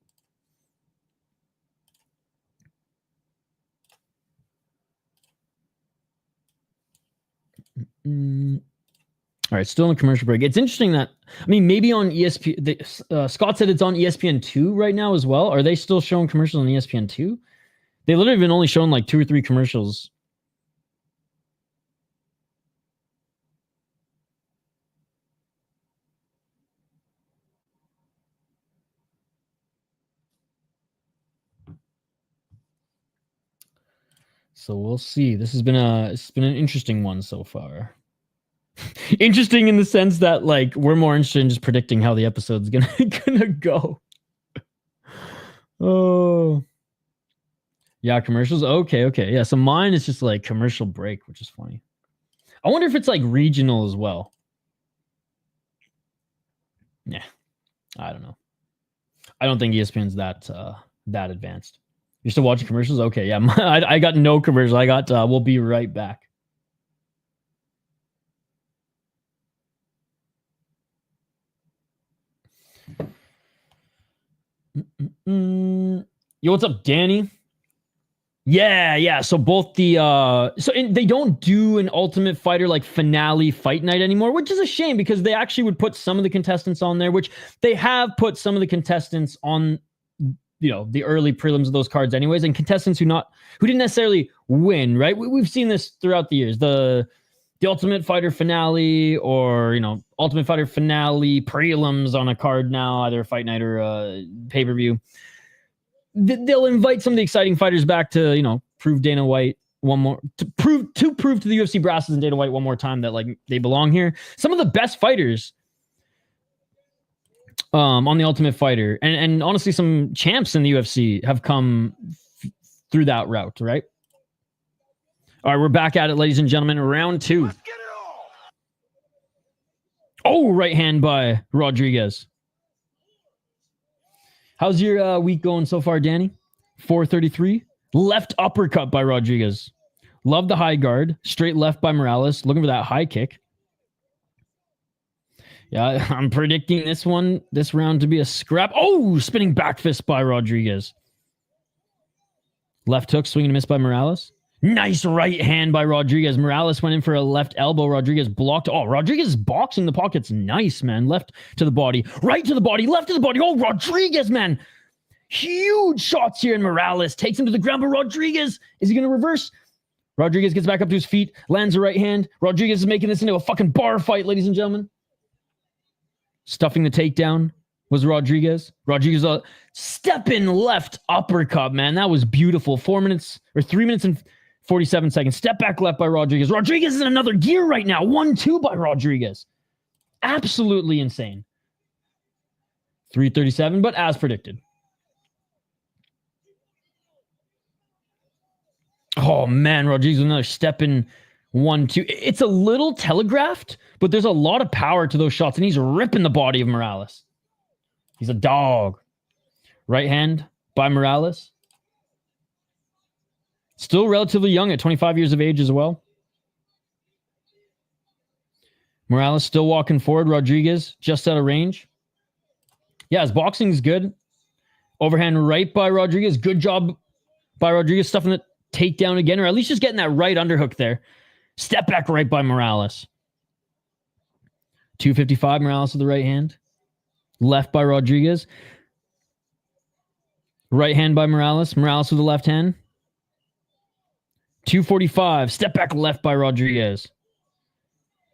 All right, still in a commercial break. It's interesting that, maybe on ESPN, Scott said it's on ESPN2 right now as well. Are they still showing commercials on ESPN2? They literally been only showing like 2 or 3 commercials. So we'll see. It's been an interesting one so far. Interesting in the sense that we're more interested in just predicting how the episode's gonna go. Oh, yeah, commercials. Okay. Yeah, so mine is just commercial break, which is funny. I wonder if it's regional as well. Yeah, I don't know. I don't think ESPN's that advanced. You're still watching commercials? Okay, yeah. I got no commercials. I got we'll be right back. Yo, what's up, Danny? Yeah. So both they don't do an Ultimate Fighter finale fight night anymore, which is a shame because they actually would put some of the contestants on there, which they have put some of the contestants on, the early prelims of those cards anyways, and contestants who didn't necessarily win, right? We've seen this throughout the years. The Ultimate Fighter finale or, Ultimate Fighter finale prelims on a card now, either a fight night or a pay-per-view. They'll invite some of the exciting fighters back to, prove Dana White one more, to prove to the UFC brasses and Dana White one more time that they belong here. Some of the best fighters on the Ultimate Fighter and honestly some champs in the UFC have come through that route, right? All right, we're back at it, ladies and gentlemen. Round 2. Let's get it all. Oh, right hand by Rodriguez. How's your week going so far, Danny? 433. Left uppercut by Rodriguez. Love the high guard. Straight left by Morales. Looking for that high kick. Yeah, I'm predicting this round to be a scrap. Oh, spinning back fist by Rodriguez. Left hook, swing and miss by Morales. Nice right hand by Rodriguez. Morales went in for a left elbow. Rodriguez blocked. Oh, Rodriguez is boxing the pockets. Nice, man. Left to the body. Right to the body. Left to the body. Oh, Rodriguez, man. Huge shots here. And Morales takes him to the ground. But Rodriguez, is he going to reverse? Rodriguez gets back up to his feet. Lands a right hand. Rodriguez is making this into a fucking bar fight, ladies and gentlemen. Stuffing the takedown was Rodriguez. Rodriguez step in left uppercut, man. That was beautiful. 3 minutes and 47 seconds. Step back left by Rodriguez. Rodriguez is in another gear right now. 1-2 by Rodriguez. Absolutely insane. 3:37, but as predicted. Oh, man. Rodriguez with another step in 1-2. It's a little telegraphed, but there's a lot of power to those shots, and he's ripping the body of Morales. He's a dog. Right hand by Morales. Still relatively young at 25 years of age as well. Morales still walking forward. Rodriguez just out of range. Yeah, his boxing is good. Overhand right by Rodriguez. Good job by Rodriguez stuffing the takedown again, or at least just getting that right underhook there. Step back right by Morales. 255 Morales with the right hand. Left by Rodriguez. Right hand by Morales. Morales with the left hand. 245. Step back left by Rodriguez.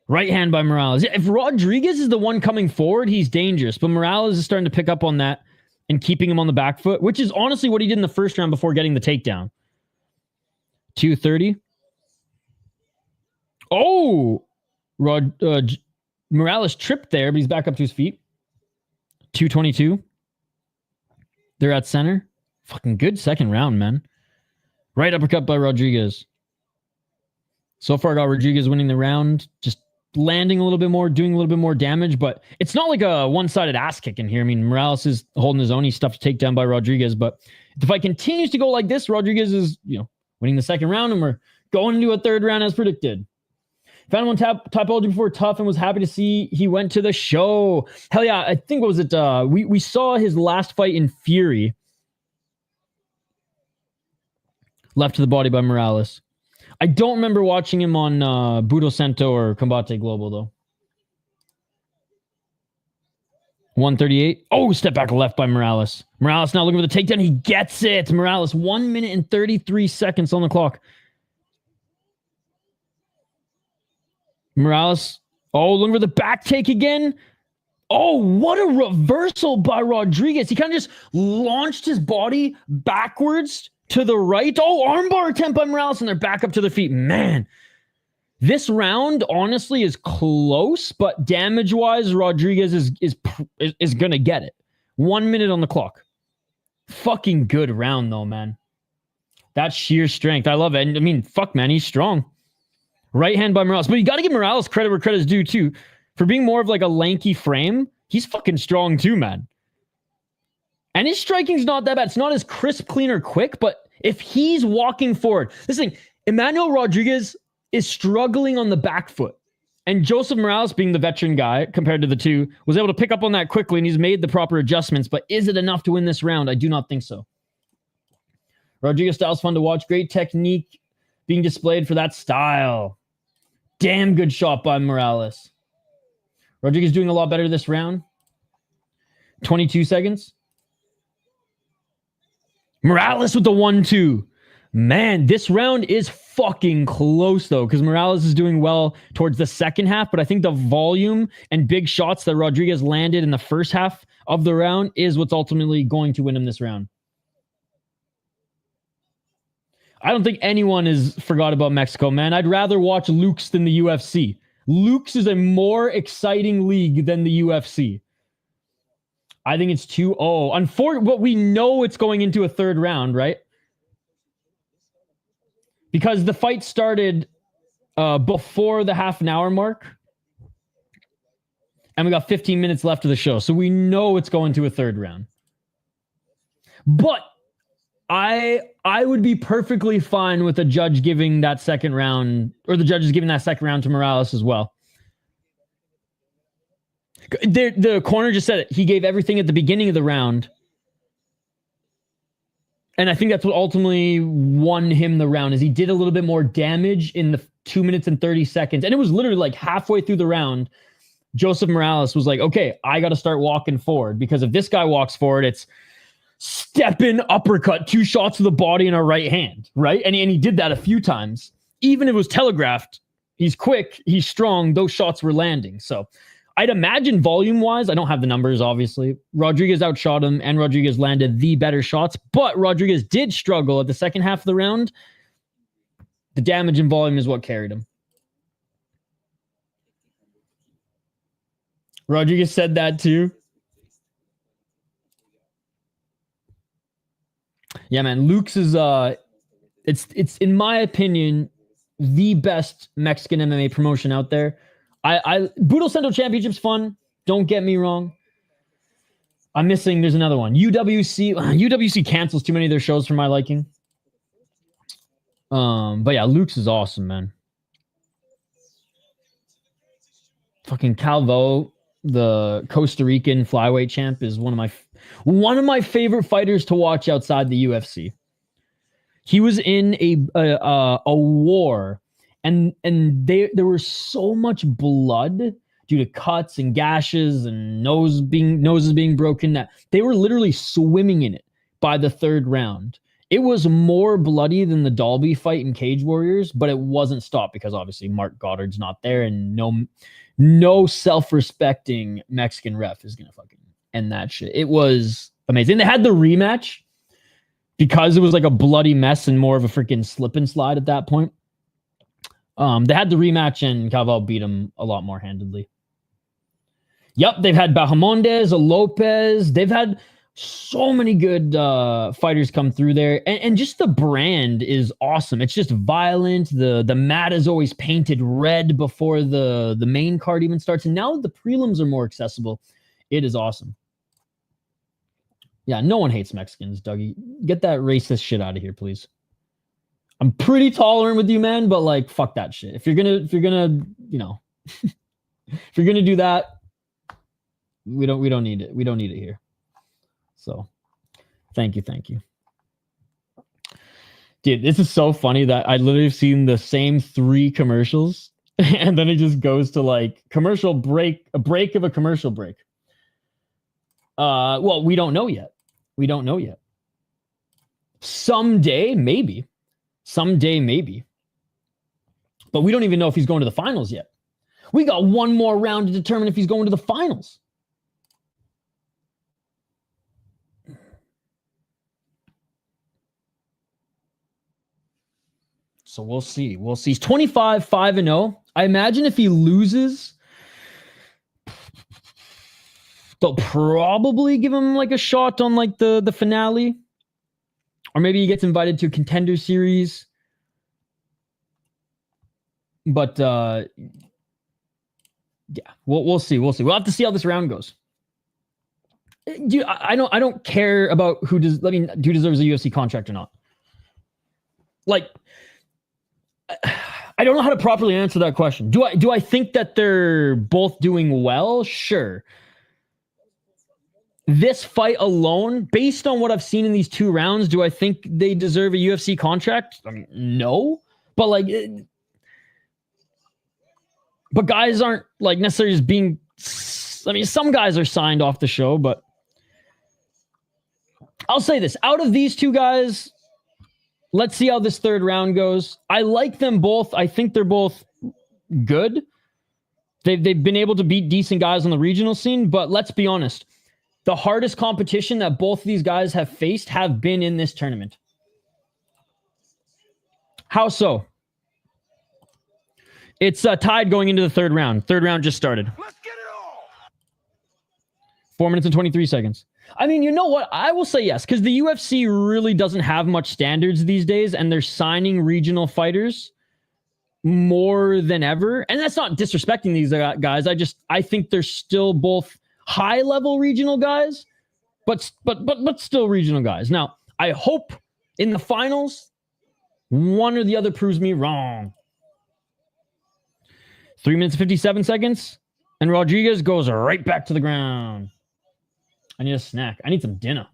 Right hand by Morales. If Rodriguez is the one coming forward, he's dangerous. But Morales is starting to pick up on that and keeping him on the back foot, which is honestly what he did in the first round before getting the takedown. 230. Oh! Morales tripped there, but he's back up to his feet. 222. They're at center. Fucking good second round, man. Right uppercut by Rodriguez. So far, I got Rodriguez winning the round. Just landing a little bit more, doing a little bit more damage, but it's not like a one-sided ass kick in here. I mean, Morales is holding his own. He's stuffed takedown by Rodriguez, but if the fight continues to go like this, Rodriguez is, winning the second round, and we're going into a third round as predicted. Found him on Tapology before TUF and was happy to see he went to the show. Hell yeah, I think, what was it? We saw his last fight in Fury. Left to the body by Morales. I don't remember watching him on Budo Sento or Combate Global, though. 138. Oh, step back left by Morales. Morales now looking for the takedown. He gets it. Morales, 1 minute and 33 seconds on the clock. Morales, looking for the back take again. Oh, what a reversal by Rodriguez. He kind of just launched his body backwards to the right. Oh, armbar attempt by Morales, and they're back up to their feet. Man, this round, honestly, is close, but damage-wise, Rodriguez is going to get it. 1 minute on the clock. Fucking good round, though, man. That's sheer strength. I love it. And, I mean, fuck, man, he's strong. Right hand by Morales. But you got to give Morales credit where credit's due, too. For being more of like a lanky frame, he's fucking strong, too, man. And his striking's not that bad. It's not as crisp, clean, or quick, but if he's walking forward... Listen, Imanol Rodriguez is struggling on the back foot. And Joseph Morales, being the veteran guy compared to the two, was able to pick up on that quickly, and he's made the proper adjustments. But is it enough to win this round? I do not think so. Rodriguez style's fun to watch. Great technique being displayed for that style. Damn good shot by Morales. Rodriguez doing a lot better this round. 22 seconds. Morales with the 1-2. Man, this round is fucking close, though, because Morales is doing well towards the second half, but I think the volume and big shots that Rodriguez landed in the first half of the round is what's ultimately going to win him this round. I don't think anyone has forgot about Mexico, man. I'd rather watch Luke's than the UFC. Luke's is a more exciting league than the UFC. I think it's 2-0. Unfortunately, but we know it's going into a third round, right? Because the fight started before the half an hour mark. And we got 15 minutes left of the show. So we know it's going to a third round. But I would be perfectly fine with the judge giving that second round, or the judges giving that second round to Morales as well. The corner just said it. He gave everything at the beginning of the round. And I think that's what ultimately won him the round, is he did a little bit more damage in the 2 minutes and 30 seconds. And it was literally like halfway through the round, Joseph Morales was like, okay, I got to start walking forward, because if this guy walks forward, it's step in, uppercut, 2 shots to the body and a right hand, right? And he did that a few times. Even if it was telegraphed, he's quick, he's strong, those shots were landing. So I'd imagine volume-wise, I don't have the numbers, obviously, Rodriguez outshot him, and Rodriguez landed the better shots, but Rodriguez did struggle at the second half of the round. The damage and volume is what carried him. Rodriguez said that too. Yeah, man, Luke's is it's in my opinion the best Mexican MMA promotion out there. Budo Central Championship's fun. Don't get me wrong. I'm missing. There's another one. UWC cancels too many of their shows for my liking. But yeah, Luke's is awesome, man. Fucking Calvo, the Costa Rican flyweight champ, is one of my favorite fighters to watch outside the UFC. He was in a war, and there was so much blood due to cuts and gashes and noses being broken that they were literally swimming in it by the third round. It was more bloody than the Dalby fight in Cage Warriors, but it wasn't stopped because obviously Mark Goddard's not there, and no self-respecting Mexican ref is gonna fucking end that shit. It was amazing. They had the rematch because it was like a bloody mess and more of a freaking slip and slide at that point. They had the rematch and Calvo beat him a lot more handedly. Yep, they've had Bahamondes, a Lopez. They've had so many good fighters come through there. And just the brand is awesome. It's just violent. The mat is always painted red before the main card even starts. And now the prelims are more accessible. It is awesome. Yeah, no one hates Mexicans, Dougie. Get that racist shit out of here, please. I'm pretty tolerant with you, man, but like, fuck that shit. If you're gonna, you know, if you're gonna do that, we don't need it. We don't need it here. So, thank you. Dude, this is so funny that I literally have seen the same 3 commercials, and then it just goes to like commercial break, a break of a commercial break. Well, we don't know yet. Someday, maybe. But we don't even know if he's going to the finals yet. We got one more round to determine if he's going to the finals. So we'll see. He's 25-5-0. I imagine if he loses, they'll probably give him like a shot on like the finale. Or maybe he gets invited to a Contender Series. But yeah, we'll see. We'll have to see how this round goes. Dude, I don't care about who deserves a UFC contract or not. Like, I don't know how to properly answer that question. Do I think that they're both doing well? Sure. This fight alone, based on what I've seen in these 2 rounds, do I think they deserve a UFC contract? I mean, no. But like, but guys aren't like necessarily just being. I mean, some guys are signed off the show, but I'll say this: out of these 2 guys, let's see how this third round goes. I like them both. I think they're both good. They've been able to beat decent guys on the regional scene, but let's be honest. The hardest competition that both of these guys have faced have been in this tournament. How so? It's tied going into the third round. Third round just started. Let's get it all. 4 minutes and 23 seconds. I mean, you know what? I will say yes, because the UFC really doesn't have much standards these days, and they're signing regional fighters more than ever. And that's not disrespecting these guys. I think they're still both high-level regional guys, but still regional guys. Now, I hope in the finals, one or the other proves me wrong. 3 minutes and 57 seconds, and Rodriguez goes right back to the ground. I need a snack. I need some dinner.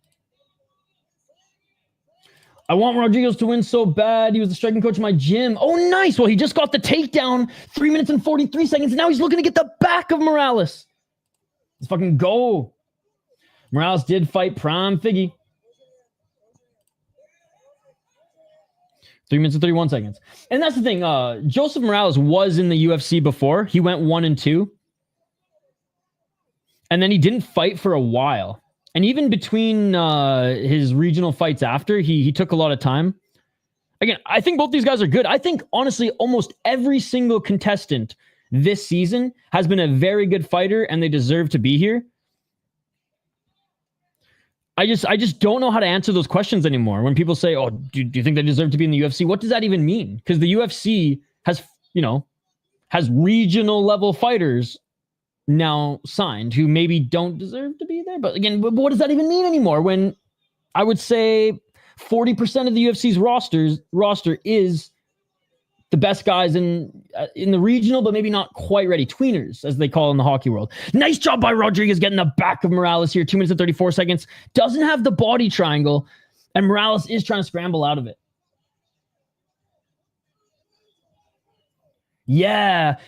I want Rodriguez to win so bad. He was the striking coach of my gym. Oh, nice. Well, he just got the takedown. 3 minutes and 43 seconds. Now he's looking to get the back of Morales. Let's fucking go. Morales did fight Prime Figgy. 3 minutes and 31 seconds. And that's the thing. Joseph Morales was in the UFC before. He went 1-2. And then he didn't fight for a while. And even between his regional fights after, he took a lot of time. Again, I think both these guys are good. I think, honestly, almost every single contestant this season has been a very good fighter, and they deserve to be here. I just don't know how to answer those questions anymore. When people say, oh, do you think they deserve to be in the UFC? What does that even mean? Because the UFC has regional level fighters now signed who maybe don't deserve to be there. But again, what does that even mean anymore when I would say 40% of the UFC's roster is the best guys in the regional, but maybe not quite ready. Tweeners, as they call in the hockey world. Nice job by Rodriguez getting the back of Morales here. 2 minutes and 34 seconds. Doesn't have the body triangle, and Morales is trying to scramble out of it. Yeah,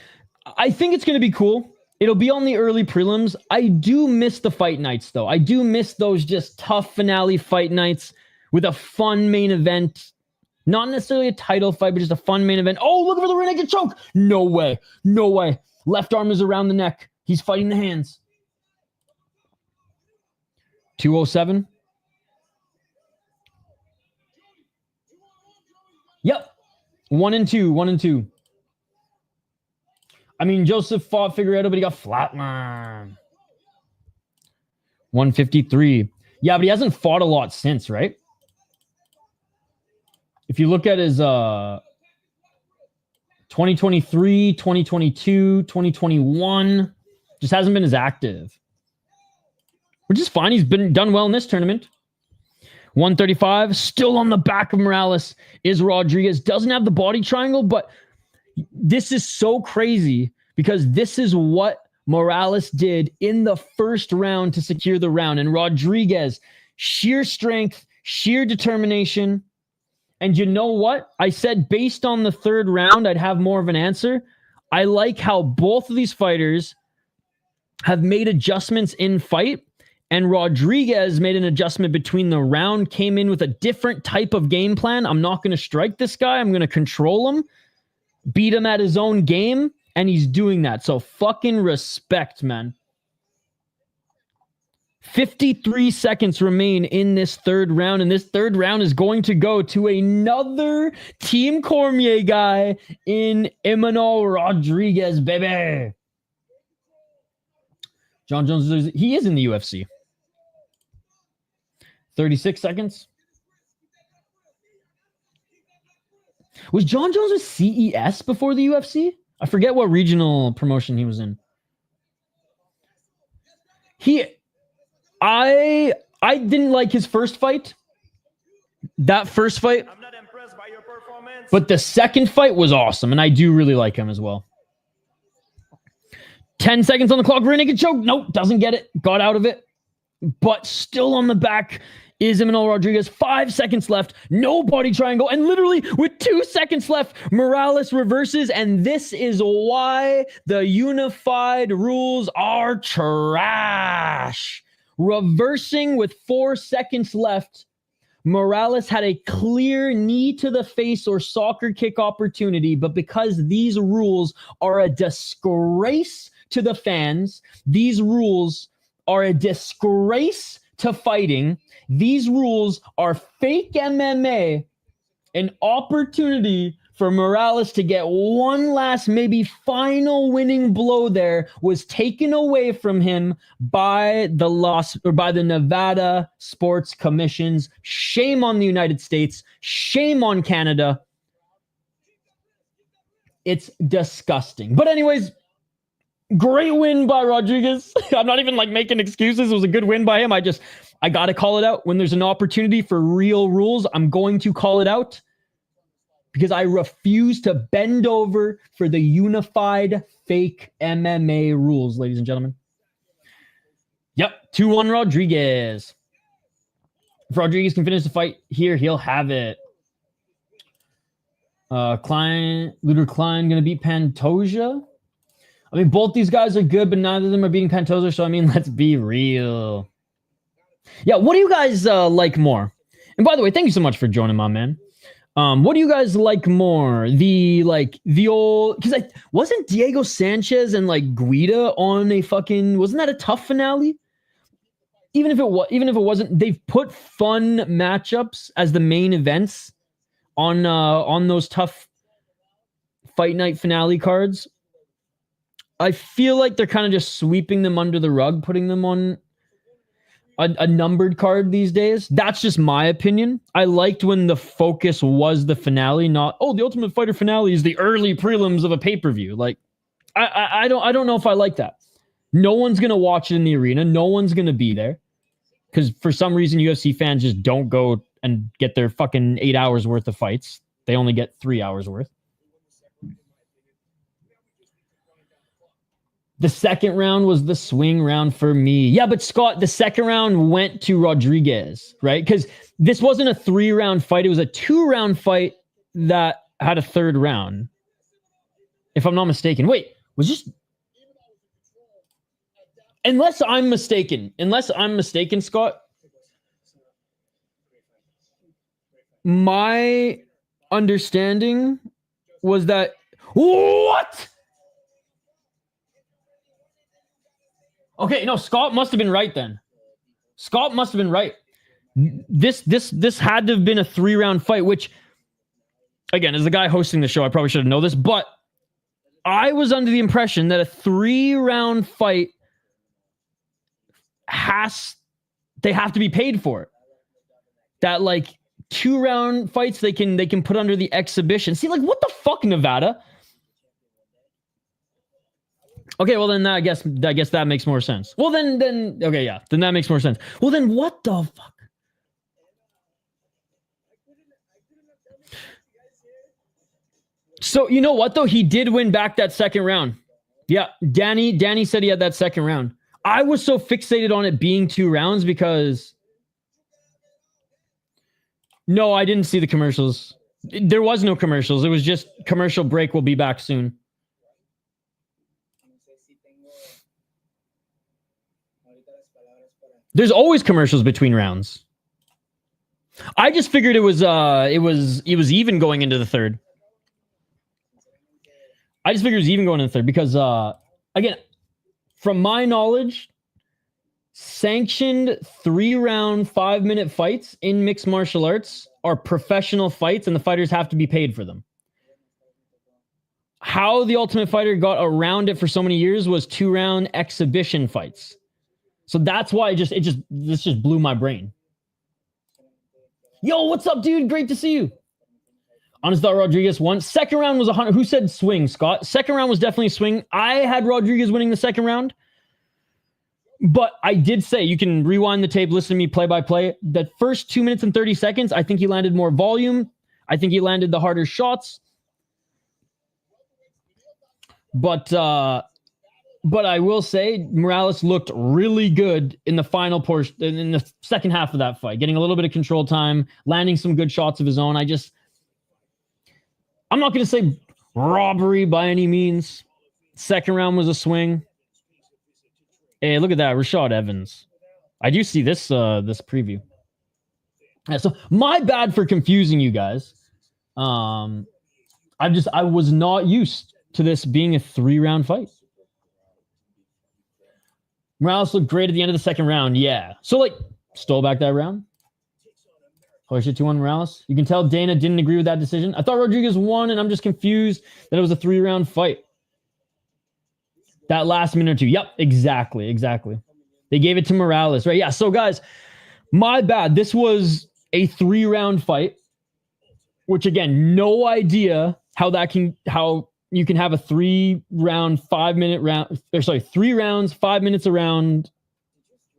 I think it's going to be cool. It'll be on the early prelims. I do miss the fight nights, though. I do miss those just tough finale fight nights with a fun main event. Not necessarily a title fight, but just a fun main event. Oh, looking for the rear naked choke. No way. No way. Left arm is around the neck. He's fighting the hands. 207. Yep. 1-2. 1-2. I mean, Joseph fought Figueiredo, but he got flatlined. 153. Yeah, but he hasn't fought a lot since, right? If you look at his 2023, 2022, 2021, just hasn't been as active. Which is fine. He's done well in this tournament. 135. Still on the back of Morales is Rodriguez. Doesn't have the body triangle, but this is so crazy because this is what Morales did in the first round to secure the round. And Rodriguez, sheer strength, sheer determination. And you know what? I said based on the third round, I'd have more of an answer. I like how both of these fighters have made adjustments in fight. And Rodriguez made an adjustment between the round, came in with a different type of game plan. I'm not going to strike this guy. I'm going to control him. Beat him at his own game, and he's doing that. So fucking respect, man. 53 seconds remain in this third round, and this third round is going to go to another Team Cormier guy in Imanol Rodriguez, baby. John Jones, he is in the UFC. 36 seconds. Was John Jones with CES before the UFC? I forget what regional promotion he was in. I didn't like his first fight. That first fight. I'm not impressed by your performance. But the second fight was awesome, and I do really like him as well. 10 seconds on the clock. Rear naked choke. Nope, doesn't get it. Got out of it. But still on the back is Imanol Rodriguez. 5 seconds left. No body triangle. And literally with 2 seconds left, Morales reverses. And this is why the unified rules are trash. Reversing with 4 seconds left, Morales had a clear knee to the face or soccer kick opportunity. But because these rules are a disgrace to the fans, these rules are a disgrace to fighting, these rules are fake MMA, an opportunity for Morales to get one last, maybe final winning blow there was taken away from him by the Nevada Sports Commissions. Shame on the United States. Shame on Canada. It's disgusting. But anyways, great win by Rodriguez. I'm not even making excuses. It was a good win by him. I got to call it out. When there's an opportunity for real rules, I'm going to call it out because I refuse to bend over for the unified fake MMA rules, ladies and gentlemen. Yep, 2-1 Rodriguez. If Rodriguez can finish the fight here, he'll have it. Luder Klein going to beat Pantoja. I mean, both these guys are good, but neither of them are beating Pantoja. So, I mean, let's be real. Yeah, what do you guys like more? And by the way, thank you so much for joining, my man. What do you guys like more? The old, because wasn't Diego Sanchez and like Guida on a fucking, wasn't that a TUF finale? Even if it wasn't, they've put fun matchups as the main events on those TUF fight night finale cards. I feel like they're kind of just sweeping them under the rug, putting them on a numbered card these days. That's just my opinion. I liked when the focus was the finale, not, oh, the Ultimate Fighter finale is the early prelims of a pay-per-view. Like, I don't know if I like that. No one's gonna watch it in the arena. No one's gonna be there because for some reason UFC fans just don't go and get their fucking 8 hours worth of fights. They only get 3 hours worth. The second round was the swing round for me. Yeah, but Scott, the second round went to Rodriguez, right? Because this wasn't a 3-round fight. It was a 2-round fight that had a third round. If I'm not mistaken. Wait, was just... Unless I'm mistaken, Scott, my understanding was that... What? Okay, no, Scott must have been right then. Scott must have been right. This had to have been a 3-round fight, which, again, as the guy hosting the show, I probably should have known this, but I was under the impression that a 3-round fight they have to be paid for it. That like 2-round fights they can put under the exhibition. See, like, what the fuck, Nevada? Okay, well then I guess that makes more sense. Well then okay, yeah, then that makes more sense. Well then what the fuck? So you know what though? He did win back that second round. Yeah, Danny said he had that second round. I was so fixated on it being 2 rounds because no, I didn't see the commercials. There was no commercials. It was just commercial break. We'll be back soon. There's always commercials between rounds. I just figured it was even going into the third. I just figured it was even going into the third because again, from my knowledge, sanctioned 3-round 5-minute fights in mixed martial arts are professional fights and the fighters have to be paid for them. How the Ultimate Fighter got around it for so many years was 2-round exhibition fights. So that's why this just blew my brain. Yo, what's up, dude? Great to see you. Honest thought Rodriguez won. Second round was 100. Who said swing, Scott? Second round was definitely swing. I had Rodriguez winning the second round. But I did say, you can rewind the tape, listen to me play by play. The first 2 minutes and 30 seconds, I think he landed more volume. I think he landed the harder shots. But I will say Morales looked really good in the final portion, in the second half of that fight, getting a little bit of control time, landing some good shots of his own. I'm not going to say robbery by any means. Second round was a swing. Hey, look at that, Rashad Evans. I do see this preview. Yeah, so my bad for confusing you guys. I was not used to this being a 3-round fight. Morales looked great at the end of the second round. Yeah. So, like, stole back that round. Holy shit, 2-1 Morales. You can tell Dana didn't agree with that decision. I thought Rodriguez won, and I'm just confused that it was a 3-round fight. That last minute or two. Yep, exactly. They gave it to Morales, right? Yeah, so, guys, my bad. This was a 3-round fight, which, again, no idea how you can have a 3-round, 5-minute round, 3 rounds, 5 minutes a round,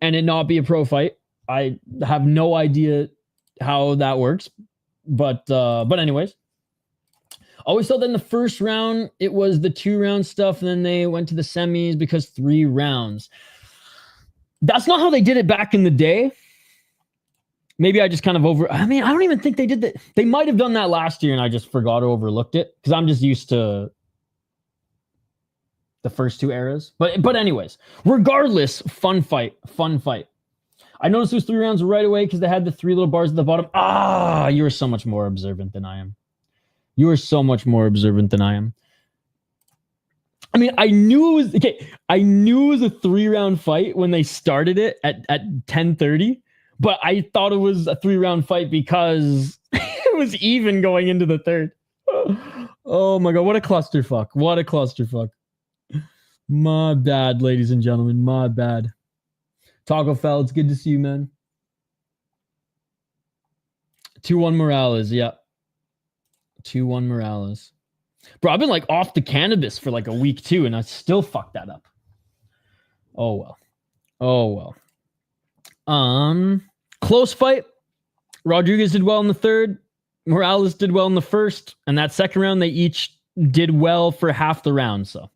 and it not be a pro fight. I have no idea how that works, but anyways, always thought that in the first round it was the 2-round stuff, and then they went to the semis because 3 rounds. That's not how they did it back in the day. Maybe I just kind of I mean, I don't even think they did that. They might have done that last year and I just forgot or overlooked it because I'm just used to the first two eras. But anyways, regardless, fun fight. I noticed it was 3 rounds right away because they had the 3 little bars at the bottom. You are so much more observant than I am. You are so much more observant than I am. I mean, I knew it was okay. I knew it was a 3-round fight when they started it at 10:30, but I thought it was a 3-round fight because it was even going into the third. Oh my god, what a clusterfuck! What a clusterfuck! My bad, ladies and gentlemen. My bad. Taco Fell, it's good to see you, man. 2-1 Morales, yeah. 2-1 Morales. Bro, I've been like off the cannabis for like a week too, and I still fucked that up. Oh well. Oh well. Close fight. Rodriguez did well in the third. Morales did well in the first. And that second round, they each did well for half the round. So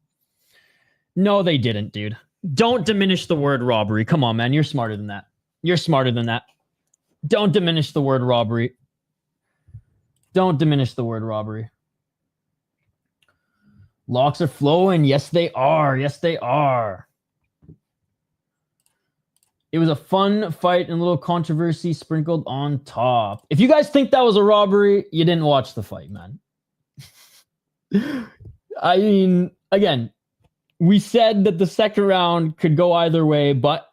no, they didn't, dude. Don't diminish the word robbery. Come on, man. You're smarter than that. You're smarter than that. Don't diminish the word robbery. Don't diminish the word robbery. Locks are flowing. Yes, they are. Yes, they are. It was a fun fight and a little controversy sprinkled on top. If you guys think that was a robbery, you didn't watch the fight, man. I mean, again, we said that the second round could go either way, but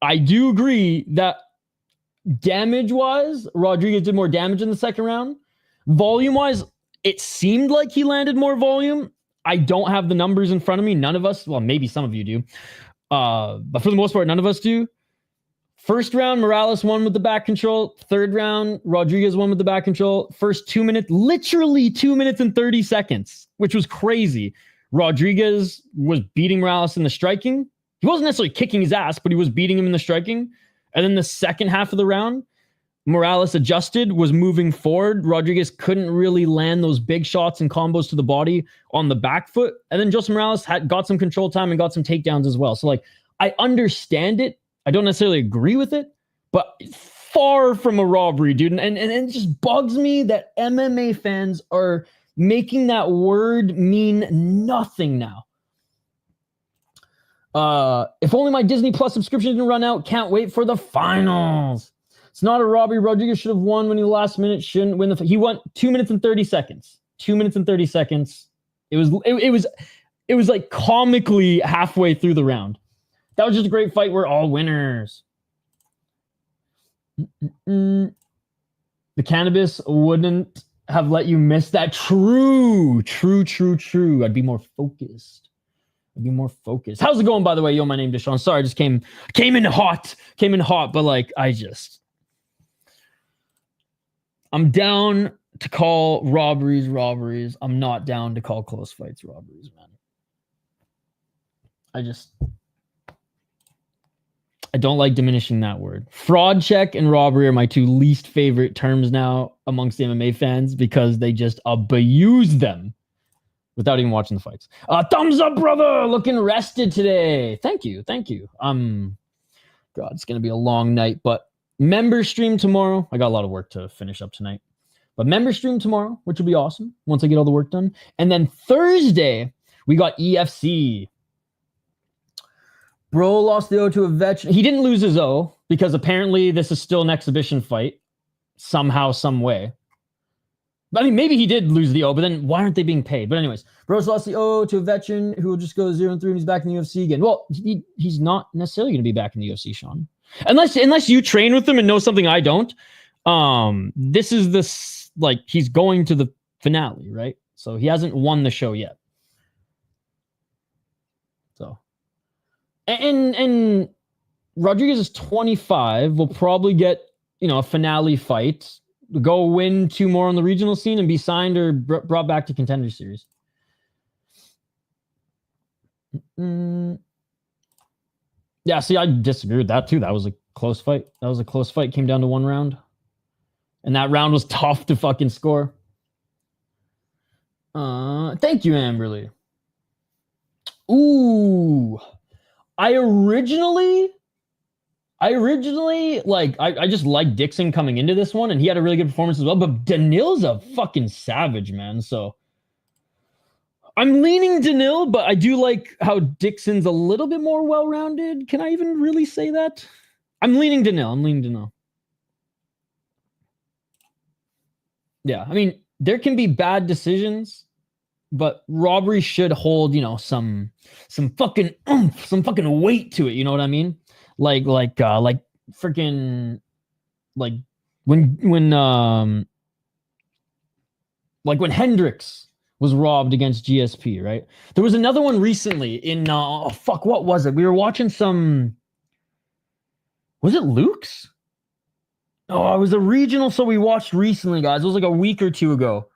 I do agree that damage-wise, Rodriguez did more damage in the second round. Volume-wise, it seemed like he landed more volume. I don't have the numbers in front of me. None of us, well, maybe some of you do. But for the most part, none of us do. First round, Morales won with the back control. Third round, Rodriguez won with the back control. First 2 minutes, literally 2 minutes and 30 seconds, which was crazy. Rodriguez was beating Morales in the striking. He wasn't necessarily kicking his ass, but he was beating him in the striking. And then the second half of the round, Morales adjusted, was moving forward. Rodriguez couldn't really land those big shots and combos to the body on the back foot. And then Joseph Morales got some control time and got some takedowns as well. So, like, I understand it. I don't necessarily agree with it, but far from a robbery, dude. And it just bugs me that MMA fans are making that word mean nothing now. If only my Disney Plus subscription didn't run out. Can't wait for the finals. It's not a robbery. Rodriguez should have won when he last minute. Shouldn't win he won 2 minutes and 30 seconds. 2 minutes and 30 seconds. It was like comically halfway through the round. That was just a great fight. We're all winners. The cannabis wouldn't have let you miss that. True. I'd be more focused. How's it going, by the way? Yo, my name is Deshaun. Sorry, I just came in hot, but like, I'm down to call robberies. I'm not down to call close fights robberies, man. I don't like diminishing that word. Fraud check and robbery are my 2 least favorite terms now amongst the MMA fans because they just abuse them without even watching the fights. Thumbs up, brother. Looking rested today. Thank you. God, it's going to be a long night, but member stream tomorrow. I got a lot of work to finish up tonight, but member stream tomorrow, which will be awesome once I get all the work done. And then Thursday, we got EFC. Bro lost the O to a veteran. He didn't lose his O because apparently this is still an exhibition fight somehow, some way. I mean, maybe he did lose the O, but then why aren't they being paid? But anyways, Bro's lost the O to a veteran who will just go 0-3 and he's back in the UFC again. Well, he's not necessarily going to be back in the UFC, Sean. Unless you train with him and know something I don't. This is he's going to the finale, right? So he hasn't won the show yet. So, and Rodriguez is 25. We'll probably get, a finale fight. Go win 2 more on the regional scene and be signed or brought back to Contender Series. Yeah, see, I disagree with that too. That was a close fight. Came down to 1 round. And that round was tough to fucking score. Thank you, Amberly. Ooh. I originally I originally, like, I just liked Dixon coming into this one, and he had a really good performance as well, but Danil's a fucking savage, man, so I'm leaning Danil, but I do like how Dixon's a little bit more well-rounded. Can I even really say that? I'm leaning Danil. Yeah, I mean, there can be bad decisions, but robbery should hold, some fucking oomph, some fucking weight to it. You know what I mean? Like freaking, like when Hendricks was robbed against GSP, right? There was another one recently in what was it? We were watching some. Was it Luke's? Oh, it was a regional, so we watched recently, guys. It was like a week or two ago.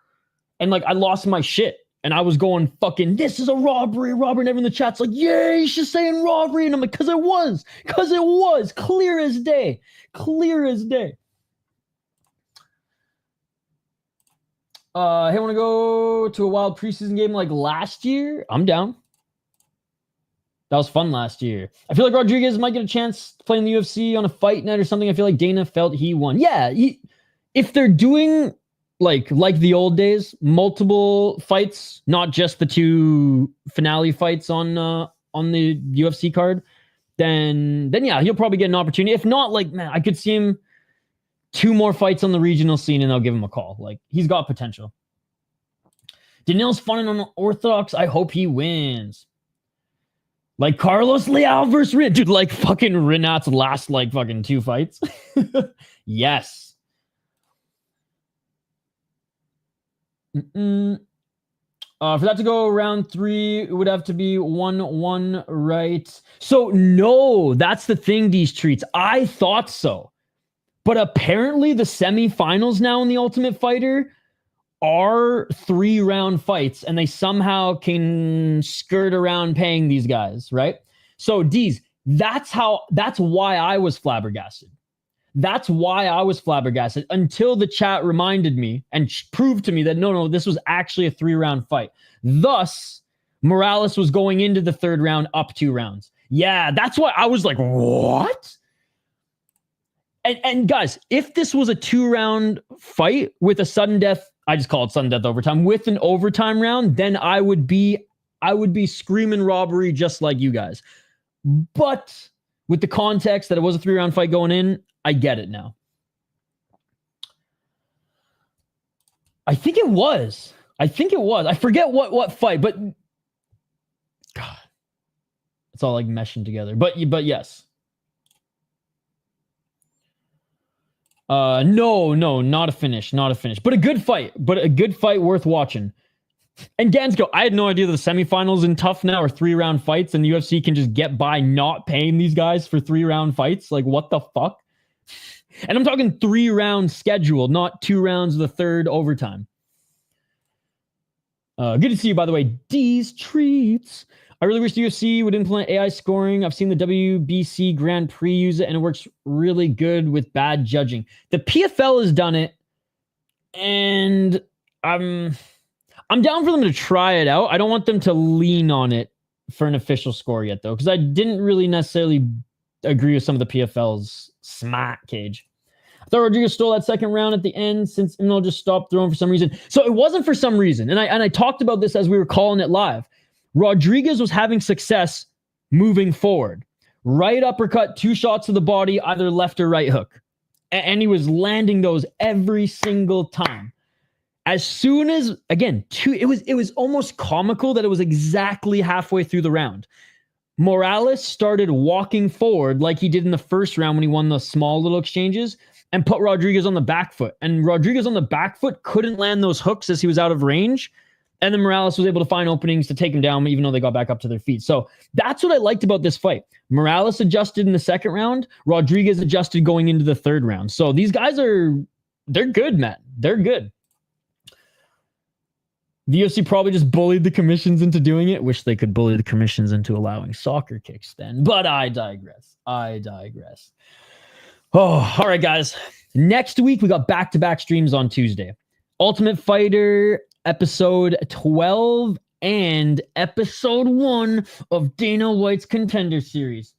And like I lost my shit. And I was going fucking, this is a robbery. And everyone in the chat's like, yeah, he's just saying robbery. And I'm like, because it was. Clear as day. Hey, want to go to a wild preseason game like last year? I'm down. That was fun last year. I feel like Rodriguez might get a chance to play in the UFC on a fight night or something. I feel like Dana felt he won. Yeah, if they're doing like the old days, multiple fights, not just the 2 finale fights on the UFC card, then yeah, he'll probably get an opportunity. If not, like, man, I could see him 2 more fights on the regional scene and they'll give him a call. Like, he's got potential. Danil's fun and unorthodox. I hope he wins. Like Carlos Leal versus Rin. Dude, like fucking Rinat's last like fucking 2 fights. Yes. For that to go round 3, it would have to be 1-1, right? So no, that's the thing, these treats. I thought so. But apparently the semifinals now in the Ultimate Fighter are 3-round fights, and they somehow can skirt around paying these guys, right? So D's, that's why I was flabbergasted. Until the chat reminded me and proved to me that no, this was actually a 3-round fight. Thus, Morales was going into the 3rd round up 2 rounds. Yeah, that's why I was like, what? And guys, if this was a 2-round fight with a sudden death, I just call it sudden death overtime, with an overtime round, then I would be screaming robbery just like you guys. But with the context that it was a 3-round fight going in, I get it now. I think it was. I forget what fight, but God, it's all like meshing together. But yes. No, not a finish. But a good fight. Worth watching. And Gansko, I had no idea that the semifinals in TUF now are 3-round fights, and the UFC can just get by not paying these guys for 3-round fights. Like, what the fuck? And I'm talking 3-round schedule, not 2 rounds of the 3rd overtime. Good to see you, by the way. D's treats. I really wish the UFC would implement AI scoring. I've seen the WBC Grand Prix use it, and it works really good with bad judging. The PFL has done it, and I'm down for them to try it out. I don't want them to lean on it for an official score yet, though, because I didn't really necessarily agree with some of the PFL's smack cage. I thought Rodriguez stole that 2nd round at the end since Imanol just stopped throwing for some reason. So it wasn't for some reason, and I talked about this as we were calling it live. Rodriguez was having success moving forward. Right uppercut, 2 shots to the body, either left or right hook. And he was landing those every single time. As soon as, again, it was almost comical that it was exactly halfway through the round. Morales started walking forward like he did in the 1st round when he won the small little exchanges and put Rodriguez on the back foot. And Rodriguez on the back foot couldn't land those hooks as he was out of range. And then Morales was able to find openings to take him down, even though they got back up to their feet. So that's what I liked about this fight. Morales adjusted in the 2nd round. Rodriguez adjusted going into the 3rd round. So these guys they're good, man. They're good. The UFC probably just bullied the commissions into doing it. Wish they could bully the commissions into allowing soccer kicks then. But I digress. Oh, all right, guys. Next week, we got back-to-back streams on Tuesday. Ultimate Fighter episode 12 and episode 1 of Dana White's Contender Series.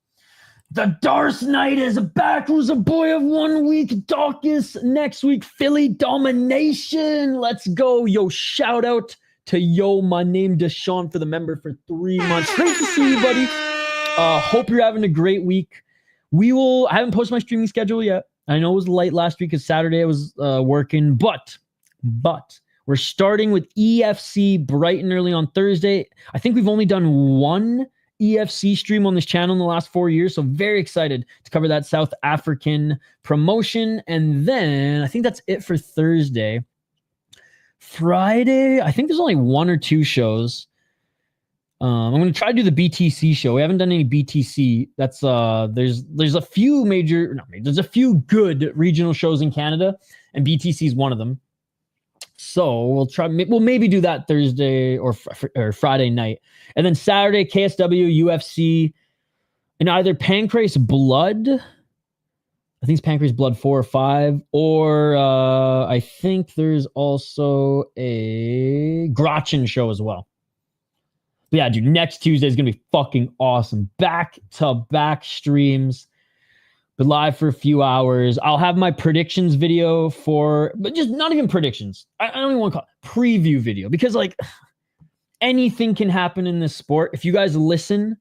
The Darth Knight is back. Who's a boy of 1 week? Dawkins next week. Philly domination. Let's go. Yo, shout out to my name Deshaun for the member for 3 months. Great to see you, buddy. Hope you're having a great week. I haven't posted my streaming schedule yet. I know it was late last week because Saturday I was working, but we're starting with EFC bright and early on Thursday. I think we've only done one EFC stream on this channel in the last 4 years, so very excited to cover that South African promotion. And then I think that's it for Thursday. Friday, I think there's only 1 or 2 shows. I'm going to try to do the BTC show. We haven't done any BTC. That's there's a few there's a few good regional shows in Canada, and BTC is one of them. So we'll maybe do that Thursday or Friday night. And then Saturday, KSW, UFC, and either Pancrase Blood. I think it's Pancrase Blood 4 or 5. Or I think there's also a Grotchin show as well. But yeah, dude, next Tuesday is going to be fucking awesome. Back-to-back streams. But live for a few hours. I'll have my predictions video but just not even predictions. I don't even want to call it preview video, because like anything can happen in this sport. If you guys listen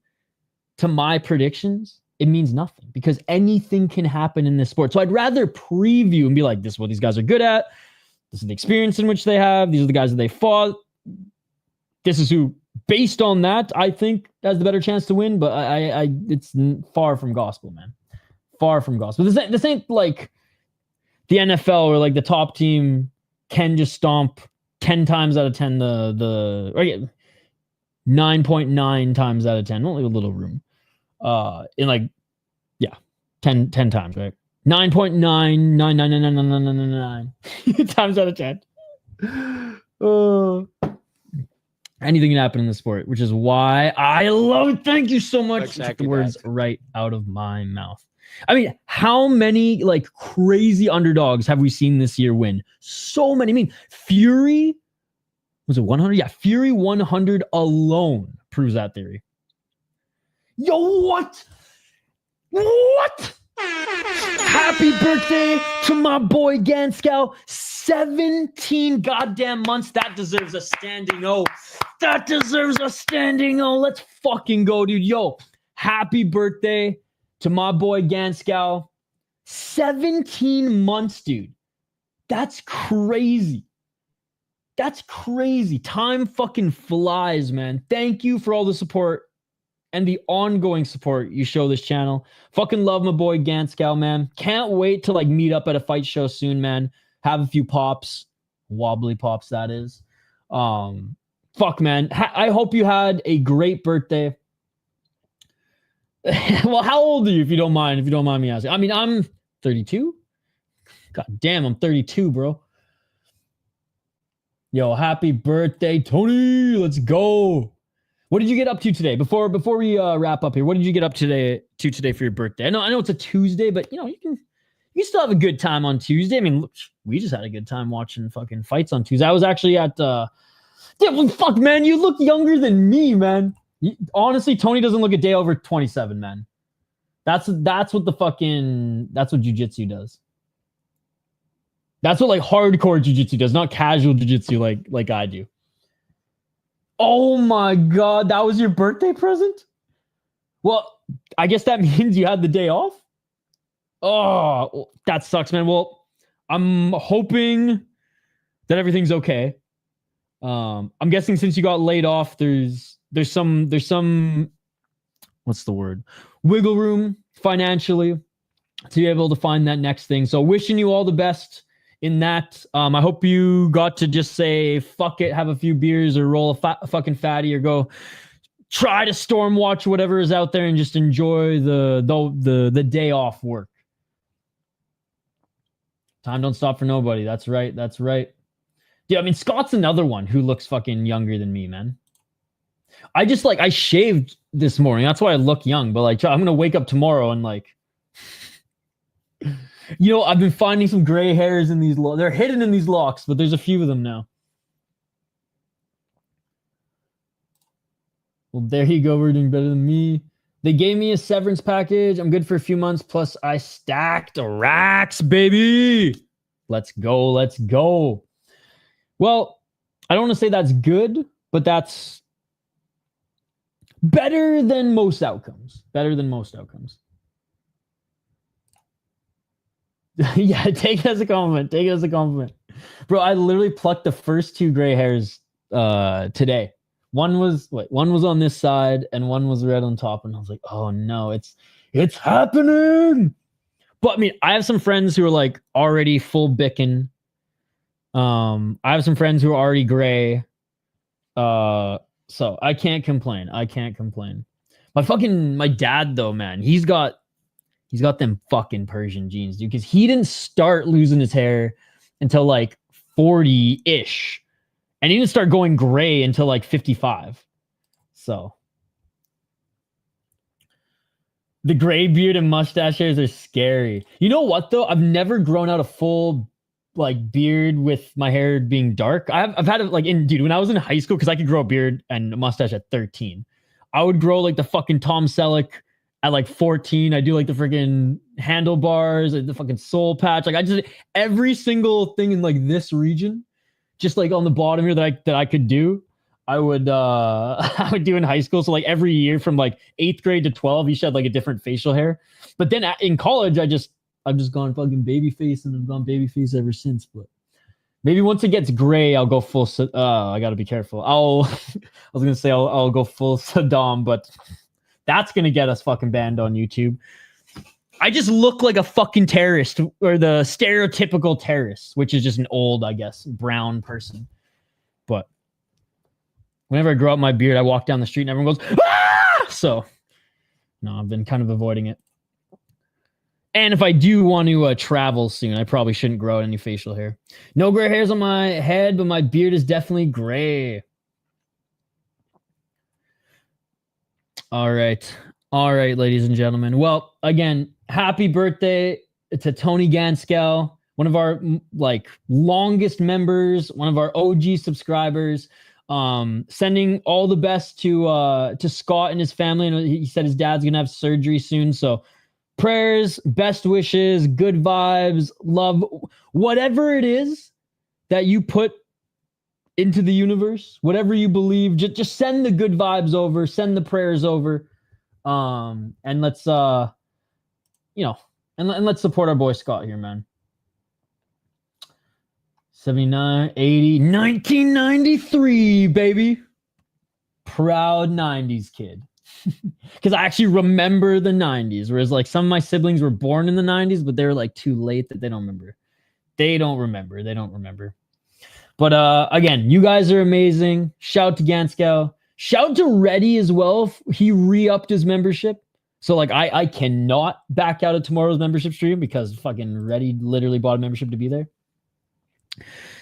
to my predictions, it means nothing, because anything can happen in this sport. So I'd rather preview and be like, this is what these guys are good at. This is the experience in which they have. These are the guys that they fought. This is who, based on that, I think has the better chance to win. But it's far from gospel, man. Far from gospel. This ain't like the NFL where like the top team can just stomp 10 times out of 10 the 9.9 times out of 10. Only a little room. In like 10 times, right? 9.9999999 times out of 10. Anything can happen in the sport, which is why I love it. Thank you so much. Exactly. Took the words right out of my mouth. I mean, how many like crazy underdogs have we seen this year win? So many. I mean, Fury, was it 100? Yeah, Fury 100 alone proves that theory. Yo, what? Happy birthday to my boy Ganskow. 17 goddamn months. That deserves a standing O. Let's fucking go, dude. Yo, happy birthday to my boy Ganskow. 17 months, dude. That's crazy. Time fucking flies, man. Thank you for all the support and the ongoing support you show this channel. Fucking love my boy Ganskow, man. Can't wait to like meet up at a fight show soon, man. Have a few pops. Wobbly pops, that is. Fuck, man. I hope you had a great birthday. Well, how old are you, if you don't mind me asking? I mean, I'm 32. God damn, I'm 32, bro. Yo, happy birthday, Tony. Let's go. What did you get up to today? Before we wrap up here, what did you get up today for your birthday? I know it's a Tuesday, but you know, you can still have a good time on Tuesday. I mean, look, we just had a good time watching fucking fights on Tuesday. I was actually at fuck, man, you look younger than me, man. Honestly, Tony doesn't look a day over 27, man. That's what jiu-jitsu does. That's what like hardcore jiu-jitsu does, not casual jiu-jitsu like I do. Oh my God, that was your birthday present? Well, I guess that means you had the day off? Oh, that sucks, man. Well, I'm hoping that everything's okay. I'm guessing since you got laid off, there's some what's the word? Wiggle room financially to be able to find that next thing. So wishing you all the best in that. I hope you got to just say fuck it, have a few beers or roll a fucking fatty or go try to storm watch whatever is out there and just enjoy the day off work. Time don't stop for nobody. That's right. Yeah, I mean, Scott's another one who looks fucking younger than me, man. I shaved this morning. That's why I look young. But like, I'm gonna wake up tomorrow and like, you know, I've been finding some gray hairs in these. They're hidden in these locks, but there's a few of them now. Well, there you go. We're doing better than me. They gave me a severance package. I'm good for a few months. Plus, I stacked racks, baby. Let's go. Let's go. Well, I don't want to say that's good, but that's better than most outcomes. Better than most outcomes. Yeah, take it as a compliment. Take it as a compliment. Bro, I literally plucked the first 2 gray hairs today. One was on this side and one was red on top, and I was like, oh no, it's happening. But I mean, I have some friends who are like already full Bicken. I have some friends who are already gray. So I can't complain. I can't complain. My dad though, man, he's got them fucking Persian genes, dude, because he didn't start losing his hair until like 40-ish. And he didn't start going gray until like 55. So the gray beard and mustache hairs are scary. You know what though? I've never grown out a full like beard with my hair being dark. I've had it like dude, when I was in high school, because I could grow a beard and a mustache at 13. I would grow like the fucking Tom Selleck at like 14. I do like the freaking handlebars, like the fucking soul patch. Like I just every single thing in like this region, just like on the bottom here that I could do, I would I would do in high school. So like every year from like 8th grade to 12, each had like a different facial hair. But then in college, I've just gone fucking baby face, and I've gone baby face ever since. But maybe once it gets gray, I'll go full. I gotta be careful. I was gonna say I'll go full Saddam, but that's gonna get us fucking banned on YouTube. I just look like a fucking terrorist, or the stereotypical terrorist, which is just an old, I guess, brown person. But whenever I grow out my beard, I walk down the street and everyone goes, ah! So, no, I've been kind of avoiding it. And if I do want to travel soon, I probably shouldn't grow out any facial hair. No gray hairs on my head, but my beard is definitely gray. All right. All right, ladies and gentlemen. Well, again, happy birthday to Tony Ganskel, one of our like longest members, one of our OG subscribers. Sending all the best to Scott and his family. And he said his dad's gonna have surgery soon, so prayers, best wishes, good vibes, love, whatever it is that you put into the universe, whatever you believe, just send the good vibes over, send the prayers over. And let's and let's support our boy Scott here, man. 79, 80, 1993, baby. Proud 90s kid. Because I actually remember the 90s, whereas like some of my siblings were born in the 90s, but they were like too late that they don't remember. They don't remember. But again, you guys are amazing. Shout out to Ganskel. Shout out to Reddy as well. He re-upped his membership. So like I cannot back out of tomorrow's membership stream because fucking Reddy literally bought a membership to be there.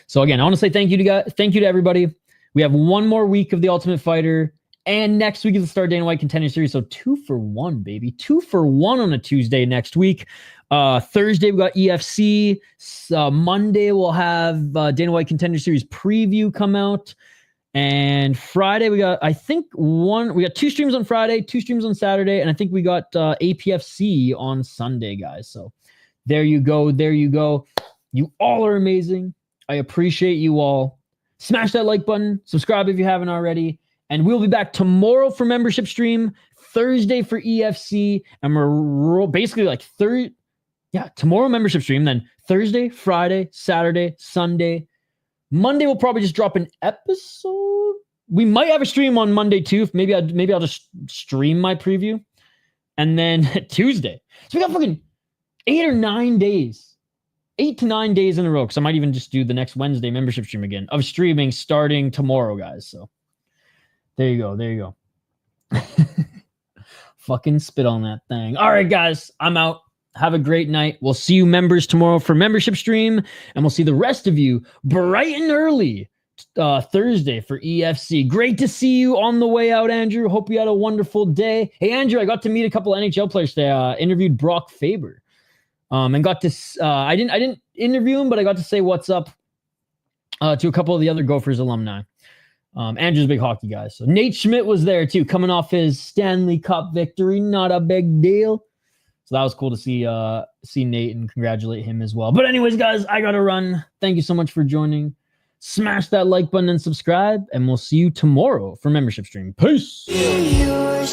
So again, I want to say thank you to everybody. We have one more week of The Ultimate Fighter, and next week is the start of Dana White Contender Series. So 2 for 1, baby. 2 for 1 on a Tuesday next week. Thursday we got EFC. Monday we'll have Dana White Contender Series preview come out. And Friday we got, I think we got 2 streams on Friday, 2 streams on Saturday, and I think we got APFC on Sunday, guys. So there you go. You all are amazing. I appreciate you all. Smash that like button. Subscribe if you haven't already. And we'll be back tomorrow for membership stream, Thursday for EFC, and we're basically like tomorrow membership stream, then Thursday, Friday, Saturday, Sunday. Monday we'll probably just drop an episode. We might have a stream on Monday too. Maybe I'll just stream my preview. And then Tuesday. So we got fucking 8 or 9 days. 8 to 9 days in a row, because I might even just do the next Wednesday membership stream again of streaming starting tomorrow, guys. So there you go. Fucking spit on that thing. All right, guys, I'm out. Have a great night. We'll see you members tomorrow for membership stream, and we'll see the rest of you bright and early Thursday for EFC. Great to see you on the way out, Andrew. Hope you had a wonderful day. Hey, Andrew, I got to meet a couple NHL players today. Interviewed Brock Faber. And got to, I didn't interview him, but I got to say what's up to a couple of the other Gophers alumni. Andrew's a big hockey guy. So Nate Schmidt was there too, coming off his Stanley Cup victory. Not a big deal. So that was cool to see Nate and congratulate him as well. But anyways, guys, I gotta run. Thank you so much for joining. Smash that like button and subscribe, and we'll see you tomorrow for membership stream. Peace. Yeah.